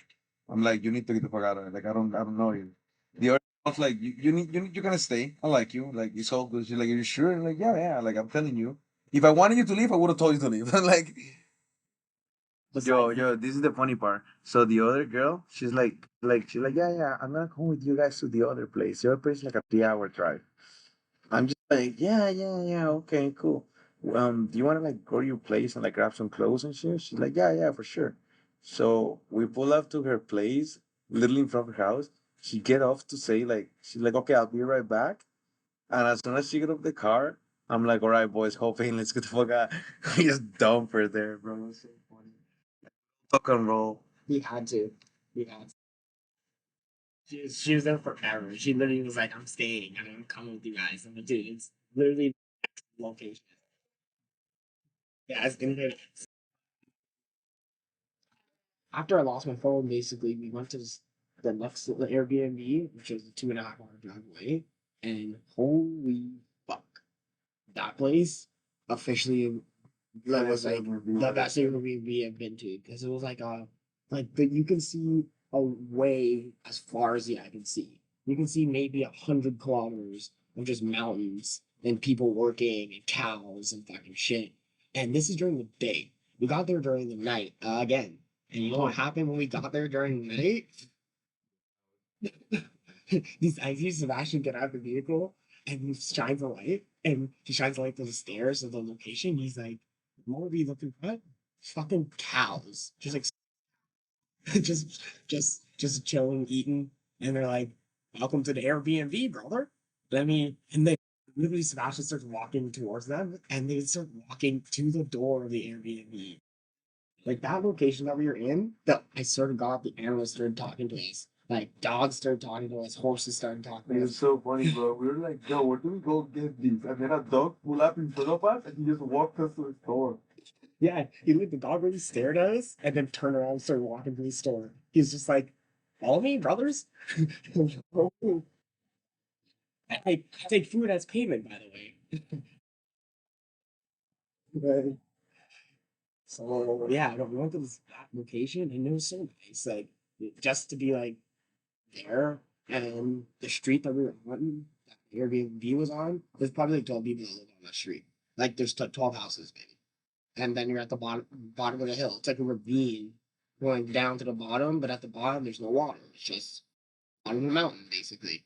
I'm like, you need to get the fuck out of here. Like I don't know you. The other was like, you're gonna stay. I like you. Like it's all good. She's like, are you sure? And like, yeah, yeah. Like I'm telling you. If I wanted you to leave, I would have told you to leave. like besides, This is the funny part. So the other girl, she's like, yeah, yeah, I'm gonna come with you guys to the other place. The other place is like a 3 hour drive. I'm just like, yeah, yeah, yeah, okay, cool. Do you wanna like go to your place and like grab some clothes and shit? She's like, yeah, yeah, for sure. So we pull up to her place, literally in front of her house. She get off to say like, she's like, okay, I'll be right back. And as soon as she get off the car, I'm like, all right, boys, hoping let's get the fuck out. We just dump her there, bro. It's so funny. Fuck and roll. he had to. He had to. She was there forever. She literally was like, "I'm staying. I'm coming with you guys." I'm like, "Dude, it's literally the location." Yeah, it's in there. After I lost my phone, basically, we went to the next Airbnb, which was a 2.5 hour drive away, and holy fuck, that place officially that was like the best Airbnb we have been to because it was like that you can see a way as far as the eye can see. You can see maybe 100 kilometers of just mountains and people working and cows and fucking shit. And this is during the day. We got there during the night again. And you know what happened when we got there during the night? I see Sebastian get out of the vehicle and he shines a light and he shines a light to the stairs of the location. He's like, what were we looking for? Fucking cows. Just like just chilling, eating. And they're like, welcome to the Airbnb, brother. And they literally Sebastian starts walking towards them and they start walking to the door of the Airbnb. Like that location that we were in, I swear to God, the animals started talking to us. Like dogs started talking to us, horses started talking to It's us. so funny, bro. We were like, yo, where do we go get these? And then a dog pulled up in front of us and he just walked us to the store. Yeah, the dog really stared at us and then turned around and started walking to the store. He's just like, follow me, brothers. I take food as payment, by the way. Right. So yeah, we went to that location and it was so nice. Like just to be like there and the street that we were on, that Airbnb was on, there's probably like 12 people that live on that street. Like there's 12 houses, maybe. And then you're at the bottom of the hill. It's like a ravine going down to the bottom, but at the bottom there's no water. It's just on the mountain, basically.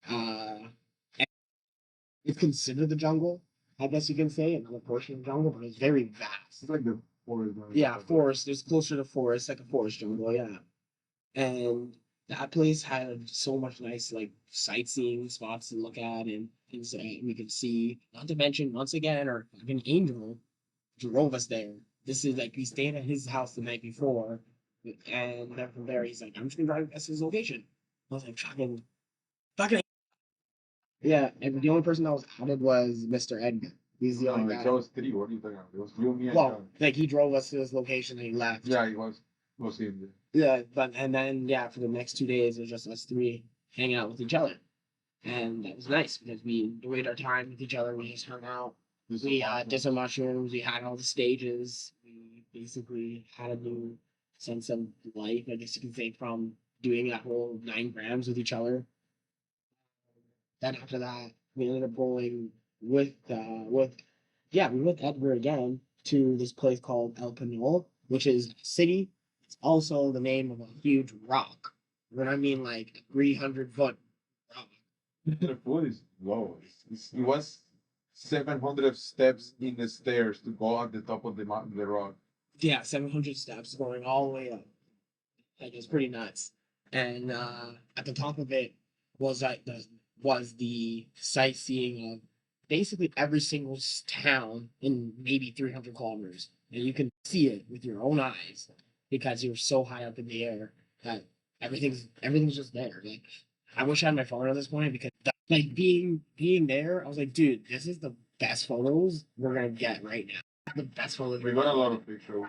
And it's considered the jungle, I guess you can say, another portion of the jungle, but it's very vast. It's like the forest. Yeah, forest. It's closer to forest, like a forest jungle, yeah. And that place had so much nice like sightseeing spots to look at and things that we could see. Not to mention, once again, our fucking angel drove us there. This is like we stayed at his house the night before, and then from there he's like, "I'm just gonna drive us to his location." I was like, fucking, yeah." And the only person that was added was Mr. Edgar. He's the only guy. It was three. What are you talking about? It was you, me, and Well, John. like he drove us to his location and he left. Yeah, it was him. Yeah, but and then yeah, for the next 2 days it was just us three hanging out with each other, and that was nice because we enjoyed our time with each other. We just hung out. We did some mushrooms. We had all the stages. We basically had a new sense of life, I guess you can say, from doing that whole 9 grams with each other. Then after that, we ended up going with yeah, we went with Edgar again to this place called El Peñol, which is a city. It's also the name of a huge rock. When I mean like 300-foot rock. The food is low. It was 700 steps in the stairs to go at the top of the mountain, the rock. Yeah, 700 steps going all the way up. Like it's pretty nuts. And at the top of it was the sightseeing of basically every single town in maybe 300 kilometers, and you can see it with your own eyes because you're so high up in the air that everything's just there. Like I wish I had my phone at this point because like being there, I was like, dude, this is the best photos we're gonna get right now. The best photos. We got a lot of pictures.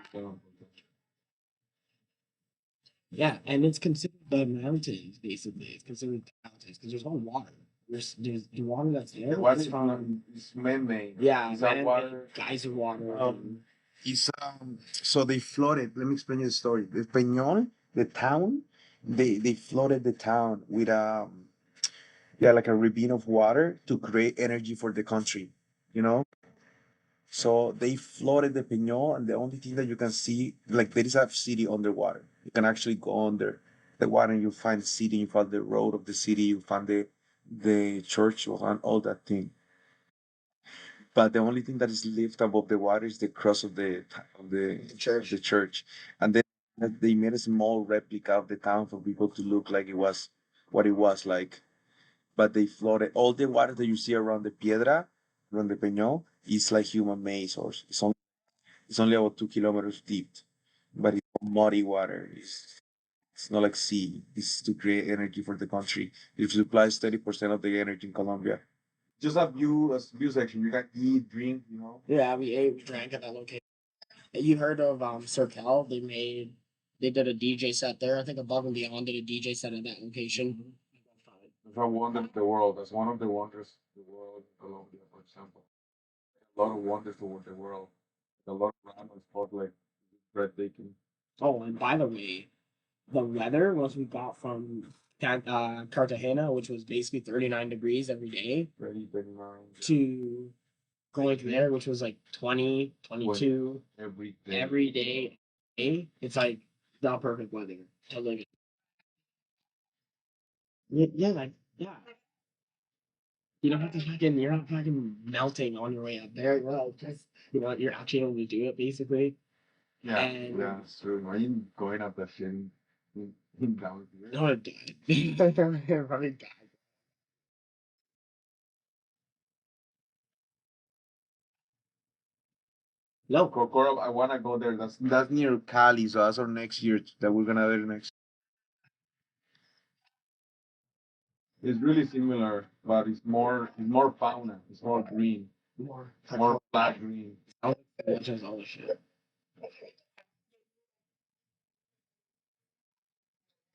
Yeah, and it's considered the mountains, basically. It's considered the mountains because there's no water. There's the water that's there. What It's is from it's man-made? yeah, Is that man, water? geyser water. It's so they flooded. Let me explain you the story. The Peñol, the town, they flooded the town with yeah, like a ravine of water to create energy for the country. You know, so they flooded the Peñol, and the only thing that you can see, like there is a city underwater. You can actually go under the water, and you find the city. You find the road of the city. You find the church. You find all that thing. But the only thing that is left above the water is the cross of Church. the church, and then they made a small replica of the town for people to look like it was what it was like. But they flooded all the water that you see around the piedra, around the peñol, is like human made, or it's only about 2 kilometers deep, but it's muddy water. It's not like sea. It's to create energy for the country. It supplies 30% of the energy in Colombia. Just a view section. You can eat, drink, you know. Yeah, we ate, we drank at that location. You heard of Circle? They did a DJ set there. I think Above and Beyond did a DJ set at that location. That's a wonder of the world. That's one of the wonders of the world, Colombia, for example. A lot of wonders of the world. A lot of random spots like breathtaking. Oh, and by the way, the weather once we got from Cartagena, which was basically 39 degrees every day, Very, very nice. to going to there, which was like 20, 22 Every day. every day. It's like the perfect weather to live in. Yeah, like, yeah. You're not fucking melting on your way up there. You're like, just, you're actually able to do it basically. Yeah, And yeah, it's true. Imagine going up that shit in down here. I would have died. I probably died. No, Kokoro, I wanna go there. That's near Cali, so that's our next year that we're gonna do next. It's really similar, but it's more fauna. It's more green, more. more black green. Which is all the shit.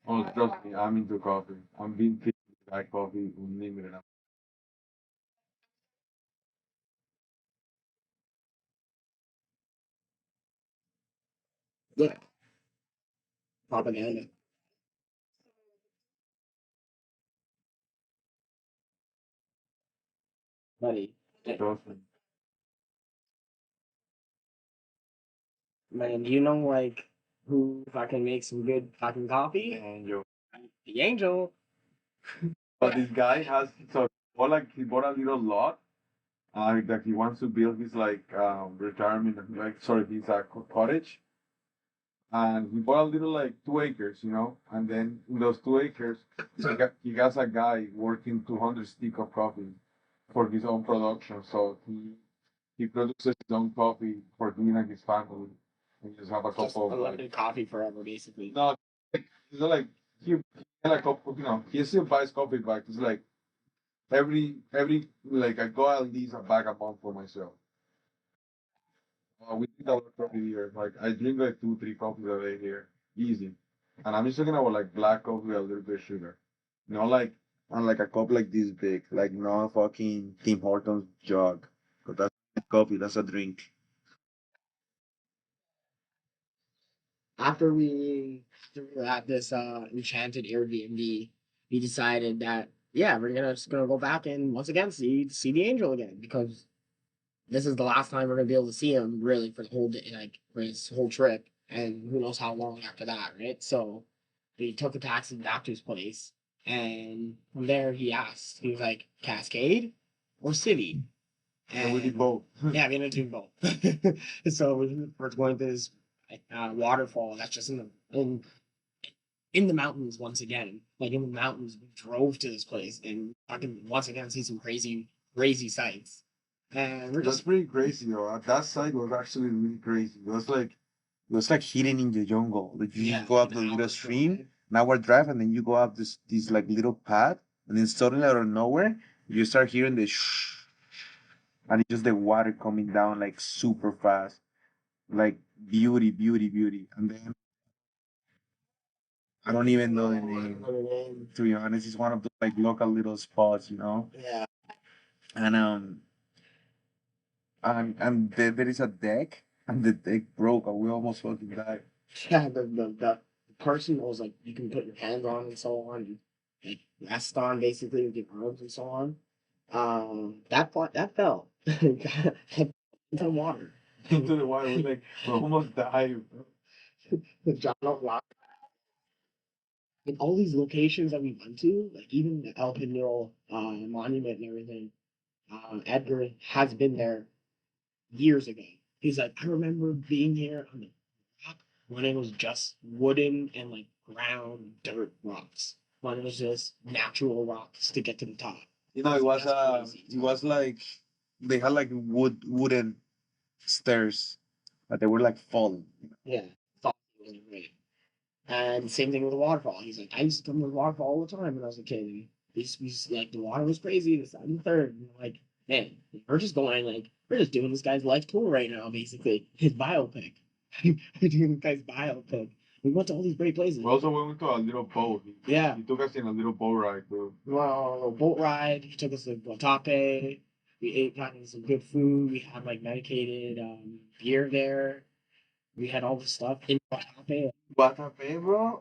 Oh, trust me, I'm into coffee. I'm being picky with black coffee unlimited. Yeah, propaganda, buddy. Trust me. Man, you know like who fucking makes some good fucking coffee? And yo, The Angel. but this guy has so he bought a little lot. That he wants to build his like retirement, like sorry, his cottage. And he bought a little like 2 acres, and then in those 2 acres, he has a guy working 200 stick of coffee for his own production. So he produces his own coffee for him and his family, and just have a Just couple of like unlimited coffee forever, basically. no, it's not like he had a couple, he still buys coffee back. It's like every like I go at least a bag a month for myself. We drink a lot of coffee here. Like I drink like 2, 3 coffees a day here, easy. And I'm just talking about like black coffee with a little bit of sugar. Not like And like a cup like this big, like no fucking Tim Hortons jug. 'Cause that's not coffee, that's a drink. After we were at this enchanted Airbnb, we decided that yeah, we're just gonna go back and once again see the angel again because this is the last time we're gonna be able to see him really for the whole day, like for his whole trip, and who knows how long after that, right? So we took a taxi back to his place, and from there he asked, he was like, Cascade or City? And we did And both. yeah, we ended up doing both. So we're going to this waterfall that's just in the mountains once again. Like in the mountains, we drove to this place and I can once again see some crazy sights. And we're That's just pretty crazy though. That side was actually really crazy. It was like hidden in the jungle. Like you just go up the little stream, an hour drive, and then you go up this like little path, and then suddenly out of nowhere, you start hearing the shh, and it's just the water coming down like super fast, like beauty, beauty, beauty. And then I don't even know the name. To be honest, it's one of those like local little spots, you know. Yeah. And there is a deck, and the deck broke, and we almost fucking died. Yeah, the person was like you can put your hands on and so on, and like rest on basically with your arms and so on. That fell into the water. Into the water, we almost died. The John Rock. Like all these locations that we went to, like even the El Camino monument and everything. Edgar has been there years ago. He's like, I remember being here on the rock when it was just wooden and like ground dirt rocks. When it was just natural rocks to get to the top. You know, it was That's crazy. it was like they had like wooden stairs, but they were like falling. Yeah, thought it was great. And same thing with the waterfall. He's like, I used to come to the waterfall all the time when I was a kid. And like the water was crazy. This and the third. And I'm like, man, we're just going like we're just doing this guy's life tour right now, basically. His biopic. We're doing this guy's biopic. We went to all these great places. We also went to a little boat. Yeah. He took us in a little boat ride, bro. We went on a little boat ride. He took us to Guatape. We ate gotten some good food. We had like medicated beer there. We had all the stuff in Guatape. Guatapé, bro.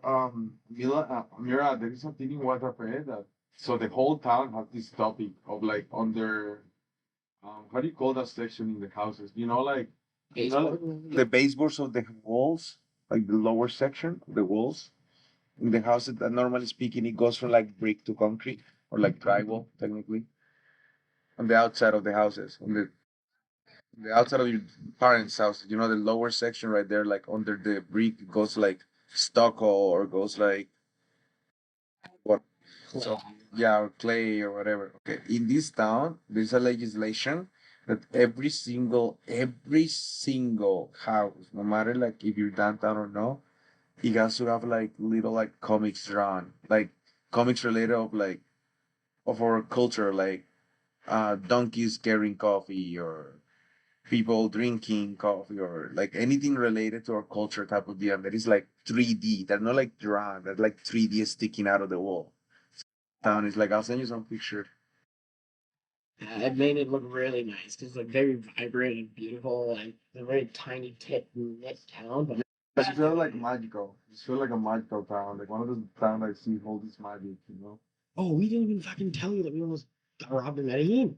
Mira, there is a thing in Guatapé that so the whole town has this topic of like under how do you call that section in the houses? The baseboards of the walls, like the lower section of the walls in the houses that normally speaking, it goes from like brick to concrete or like drywall, technically, on the outside of the houses, on the outside of your parents' house. You know, the lower section right there, like under the brick, goes like stucco or goes like what? So yeah, or clay or whatever. Okay, in this town, there's a legislation that every single house, no matter like if you're downtown or no, it has to have like little like comics drawn, like comics related of our culture, like donkeys carrying coffee or people drinking coffee or like anything related to our culture type of deal. That is like 3D. They're not like drawn. They're like 3D sticking out of the wall. Town is like I'll send you some picture. It made it look really nice because like very vibrant and beautiful and a very tiny knit town. But But it felt like magical. It felt like a magical town, like one of those towns I see hold this magic, you know. oh, we didn't even fucking tell you that we almost got robbed in Medellin.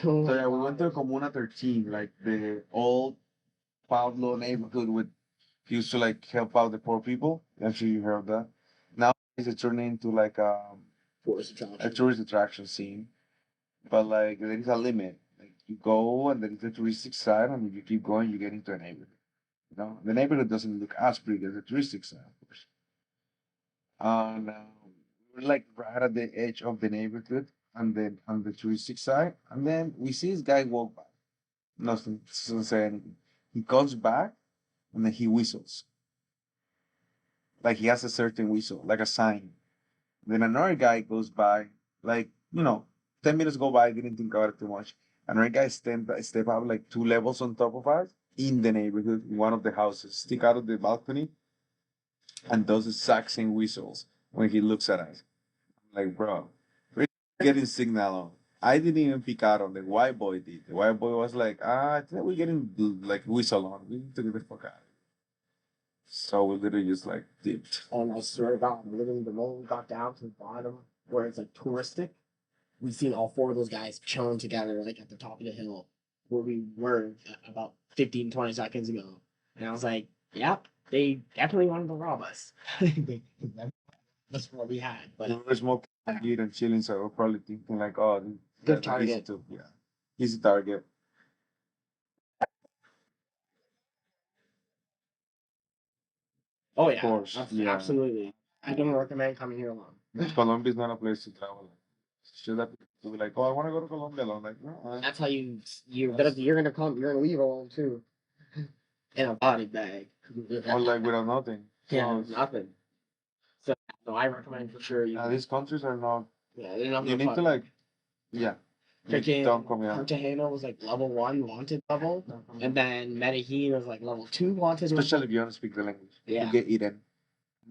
So yeah, we went to Comuna 13, like the old Pablo neighborhood with used to like help out the poor people. I'm sure you heard of that. Now it's turning into like Tourist a attraction. tourist attraction scene. But like there is a limit. Like you go and there is the touristic side, and if you keep going, you get into a neighborhood. You know, the neighborhood doesn't look as pretty as the touristic side, of course. And we're like right at the edge of the neighborhood, and then on the touristic side, and then we see this guy walk by. Nothing, doesn't say anything. He comes back, and then he whistles. Like he has a certain whistle, like a sign. Then another guy goes by, like, 10 minutes go by, didn't think about it too much. Another guy step up like 2 levels on top of us in the neighborhood, in one of the houses, stick out of the balcony, and does the exact same whistles when he looks at us. Like, bro, we're getting signal on. I didn't even pick out on the white boy did. The white boy was like, I think we're getting like whistle on. We need to get the fuck out. So we literally just like dipped. And I swear to God, literally the moment we got down to the bottom where it's like touristic. We've seen all four of those guys chilling together like at the top of the hill where we were about 15, 20 seconds ago. And I was like, yep, they definitely wanted to rob us. That's what we had. But We were smoking weed and chilling, so we're probably thinking like, oh, good that's easy target. to, yeah, easy target. Oh Of yeah, course, yeah. absolutely. I don't recommend coming here alone. Colombia is not a place to travel. Should have to be like, oh, I want to go to Colombia alone. Like, no, That's how you're gonna come. You're gonna leave alone too, in a body bag. or like without nothing. Yeah, So it's- nothing. So no, I recommend for sure. these countries are not. Yeah, they're not You gonna need to like, yeah. Freaking Don't come here. Cartagena was like level 1 wanted level, and then Medellin was like level 2 wanted. Especially if you don't speak the language. Yeah. You get eaten.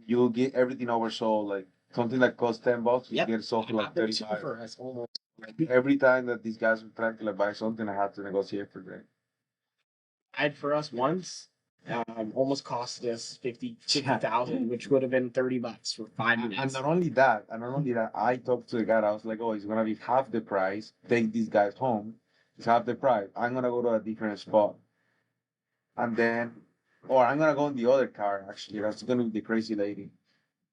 You'll get everything oversold. Like something that costs $10, you Yep. get sold for like They're cheaper 35. for us almost. Every time that these guys were trying to like buy something, I had to negotiate for them. I'd for us once, almost cost us 50,000, which would have been $30 for 5 minutes. And not only that, I talked to the guy. I was like, "Oh, it's gonna be half the price. Take these guys home. It's half the price. I'm gonna go to a different spot, and then, or I'm gonna go in the other car. Actually, that's gonna be the crazy lady."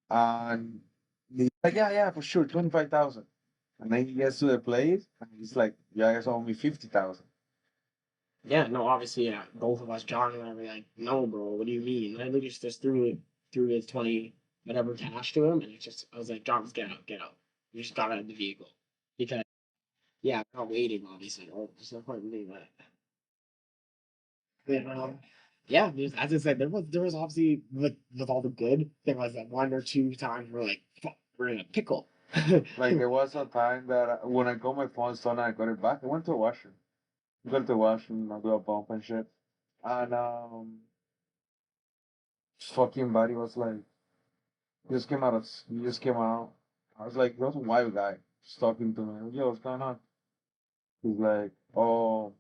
And he's like, "Yeah, for sure, 25,000." And then he gets to the place, and he's like, "You guys owe me 50,000." Yeah, no, obviously, yeah, both of us, John and I, were like, "No, bro, what do you mean?" I literally just threw his 20 whatever cash to him, and it's just I was like, "John, just get out. You just got out of the vehicle because yeah, we're not waiting, obviously. Or there's no point in doing that." But, yeah, as I said, there was obviously with all the good, there was that 1 or 2 times where like, fuck, we're in a pickle. Like there was a time that when I got my phone stolen, I got it back. I went to a washroom. I got to the washroom, I do a bump and shit, and fucking buddy was like, he just came out. I was like, there was a white guy just talking to me. Yo, what's going on? He's like, oh,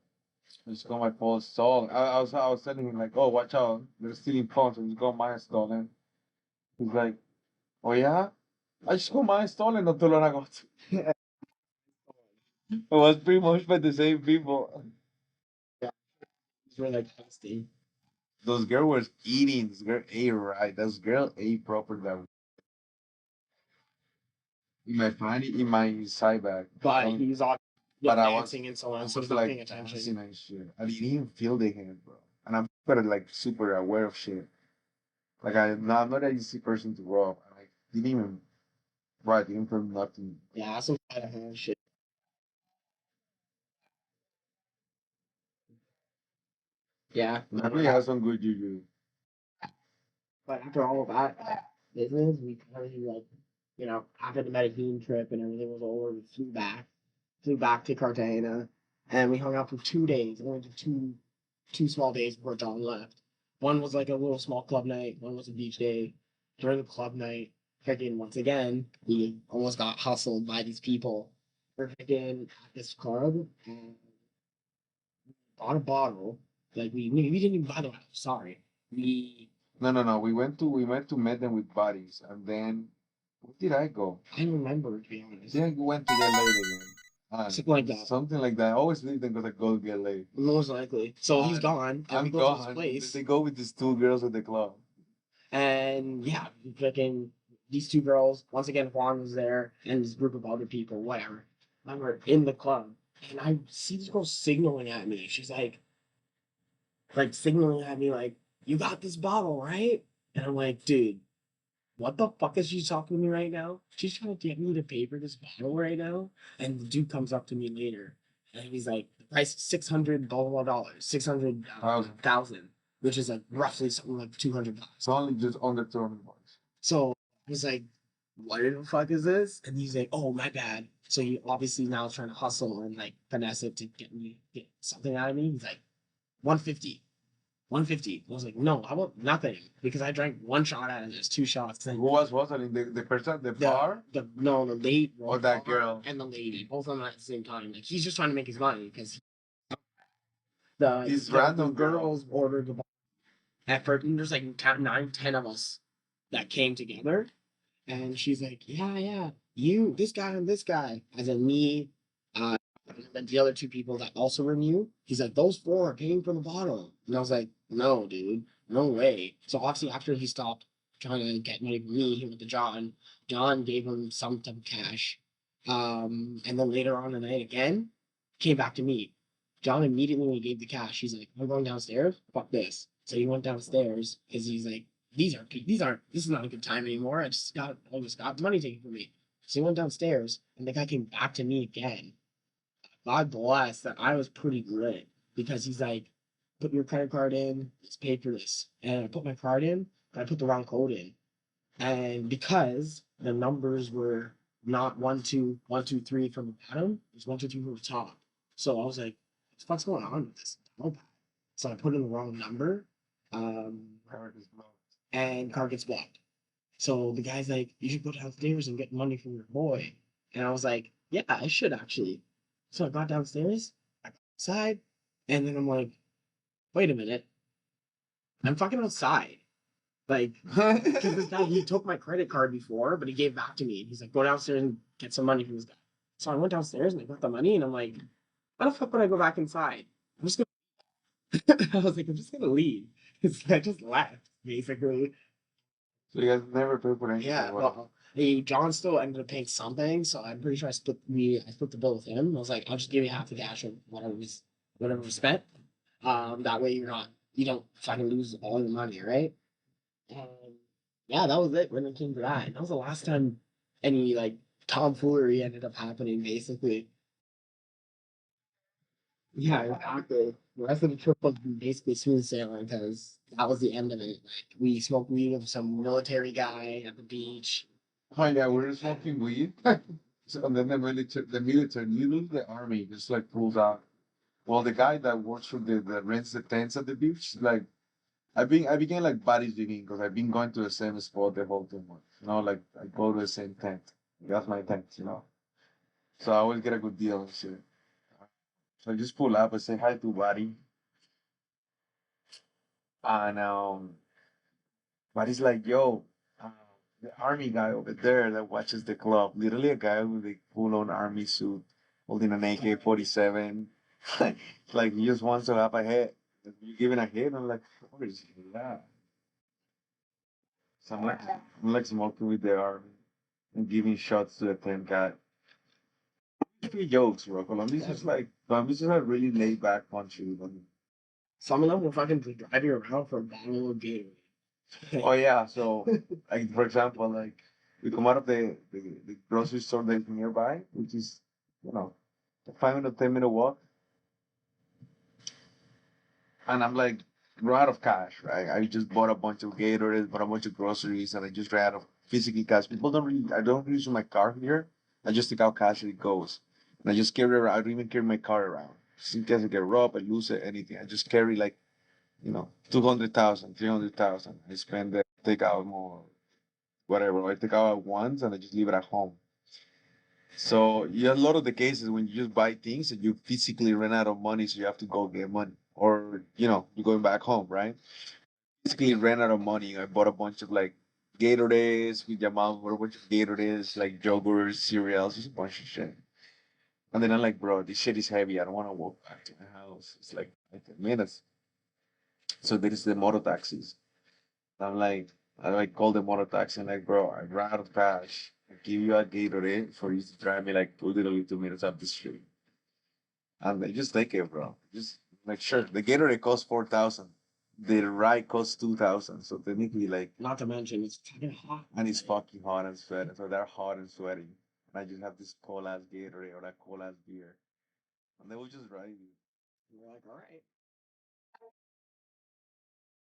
I just got my phone stolen. I was telling him like, oh, watch out, they're stealing phones. I just got mine stolen. He's like, oh yeah, I just got mine stolen not too long ago. It was pretty much by the same people. We're like nasty. Those girl was eating. This girl ate right. Those girl ate proper. That in my fanny, in my side bag. But he's on But I was, dancing and so I on, so was he's not paying like attention. dancing and shit. I didn't even feel the hand, bro. And I'm super like super aware of shit. Like I'm not an easy person to rob. I like, didn't even right, didn't feel nothing. Yeah, some kind of hand shit. Yeah, Definitely has some good juju. but after all of that business, we kind of like, after the Medellin trip and everything was over, we flew back to Cartagena, and we hung out for 2 days. We went to two small days before John left. One was like a little small club night. One was a beach day. During the club night, freaking once again, we almost got hustled by these people. We're freaking at this club and bought a bottle. Like we didn't even buy the bottle. Sorry, we No. We went to meet them with bodies, and then where did I go? I don't remember to be honest. Then I went to get laid again. Something like that. Something like that. I always leave them because I go to get laid. Most likely. So he's gone, and I'm we go to his gone. place. They go with these two girls at the club. And yeah, freaking these two girls, once again, Juan was there and this group of other people, whatever. And we're in the club. And I see this girl signaling at me. She's like signaling at me like, you got this bottle, right? And I'm like, dude, what the fuck is she talking to me right now? She's trying to get me to pay for this bottle right now. And the dude comes up to me later. And he's like, the price is 600 blah, blah, blah dollars. 600,000. Which is like roughly something like $200. It's only just under $200. So I was like, what the fuck is this? And he's like, oh, my bad. So he obviously now is trying to hustle and like finesse it to get something out of me. He's like, 150. 150. I was like, no, I want nothing because I drank one shot out of this, 2 shots. Who was hustling? The person, the bar? The lady. Or that girl? And the lady. Both of them at the same time. Like, he's just trying to make his money because These random girls ordered the at first, and there's like 9, 10 of us that came together, and she's like, yeah, you, this guy, and this guy, as in me, uh, and then the other two people that also renew. He's like, those four are paying for the bottle. And I was like, no, dude, no way. So obviously, after he stopped trying to get money from me, he went to John. John gave him some type of cash. And then later on the night again, came back to me. John immediately when he gave the cash, he's like, I'm going downstairs. Fuck this. So he went downstairs because he's like, this is not a good time anymore. I just got money taken from me. So he went downstairs and the guy came back to me again. God bless that I was pretty good because he's like, put your credit card in, let's pay for this. And I put my card in, but I put the wrong code in. And because the numbers were not 1 2 1 2 3 from the bottom, it was 1 2 3 from the top. So I was like, what the fuck's going on with this download pad? So I put in the wrong number. Card is blocked. And card gets blocked. So the guy's like, you should go downstairs and get money from your boy. And I was like, yeah, I should actually. So I got downstairs, I got outside, and then I'm like, wait a minute, I'm fucking outside. Like, because this guy, he took my credit card before, but he gave it back to me. And he's like, go downstairs and get some money from this guy. So I went downstairs and I got the money, and I'm like, why the fuck would I go back inside? I'm just gonna, I was like, I'm just gonna leave. I just left, basically. So you guys never pay for anything? Yeah, or what? well, John still ended up paying something, so I'm pretty sure I split the bill with him. I was like, I'll just give you half the cash of whatever was spent. That way you don't fucking lose all your money, right? And yeah, that was it when it came to that. And that was the last time any like tomfoolery ended up happening, basically. Yeah, exactly. The rest of the trip was basically smooth sailing because that was the end of it. Like we smoked weed with some military guy at the beach. Oh yeah, we were smoking weed. So, and then the military, you know, the army just like pulls out. Well, the guy that works for that rents the tents at the beach, like I became like buddies with him because I've been going to the same spot the whole time. You know, like I go to the same tent. That's my tent, you know. So I always get a good deal and shit. So I just pull up and say hi to buddy, and buddy's like, "Yo, uh, the army guy over there that watches the club, literally a guy with a full-on army suit, holding an AK-47, like he just wants to have a hit. You giving a hit? I'm like, of course, yeah. So I'm like smoking with the army and giving shots to the tent guy. Free jokes, bro. Colombia's just a really laid back country. Some of them were fucking driving around for a bottle of Gatorade. Oh yeah, so like for example, like we come out of the grocery store that's nearby, which is a 5 minute, 10 minute walk, and I'm like, we're out of cash, right? I just bought a bunch of Gatorades, bought a bunch of groceries, and I just ran out of physically cash. I don't use my car here. I just take out cash and it goes, and I just carry around. I don't even carry my car around, just in case I get robbed, I lose it, anything. I just carry like 200,000, 300,000. I spend it, take out more, whatever. I take out at once and I just leave it at home. So yeah, a lot of the cases when you just buy things and you physically run out of money, so you have to go get money, or you're going back home, right? Physically ran out of money. I bought a bunch of like Gatorades with your mom, or a bunch of Gatorades, like yogurts, cereals, just a bunch of shit. And then I'm like, bro, this shit is heavy. I don't want to walk back to my house. It's like 10 minutes. So there is the motor taxis. I'm like, I like call the motor taxi and like, bro, I ran out of cash. I give you a Gatorade for you to drive me like literally 2 minutes up the street. And they just take it, bro. Just like sure. The Gatorade costs 4,000. The ride costs 2,000. So technically like, Not to mention, it's fucking hot. and it's fucking hot and sweating. So they're hot and sweaty. And I just have this cold ass Gatorade or that cold ass beer. And they will just drive you. You're like, all right.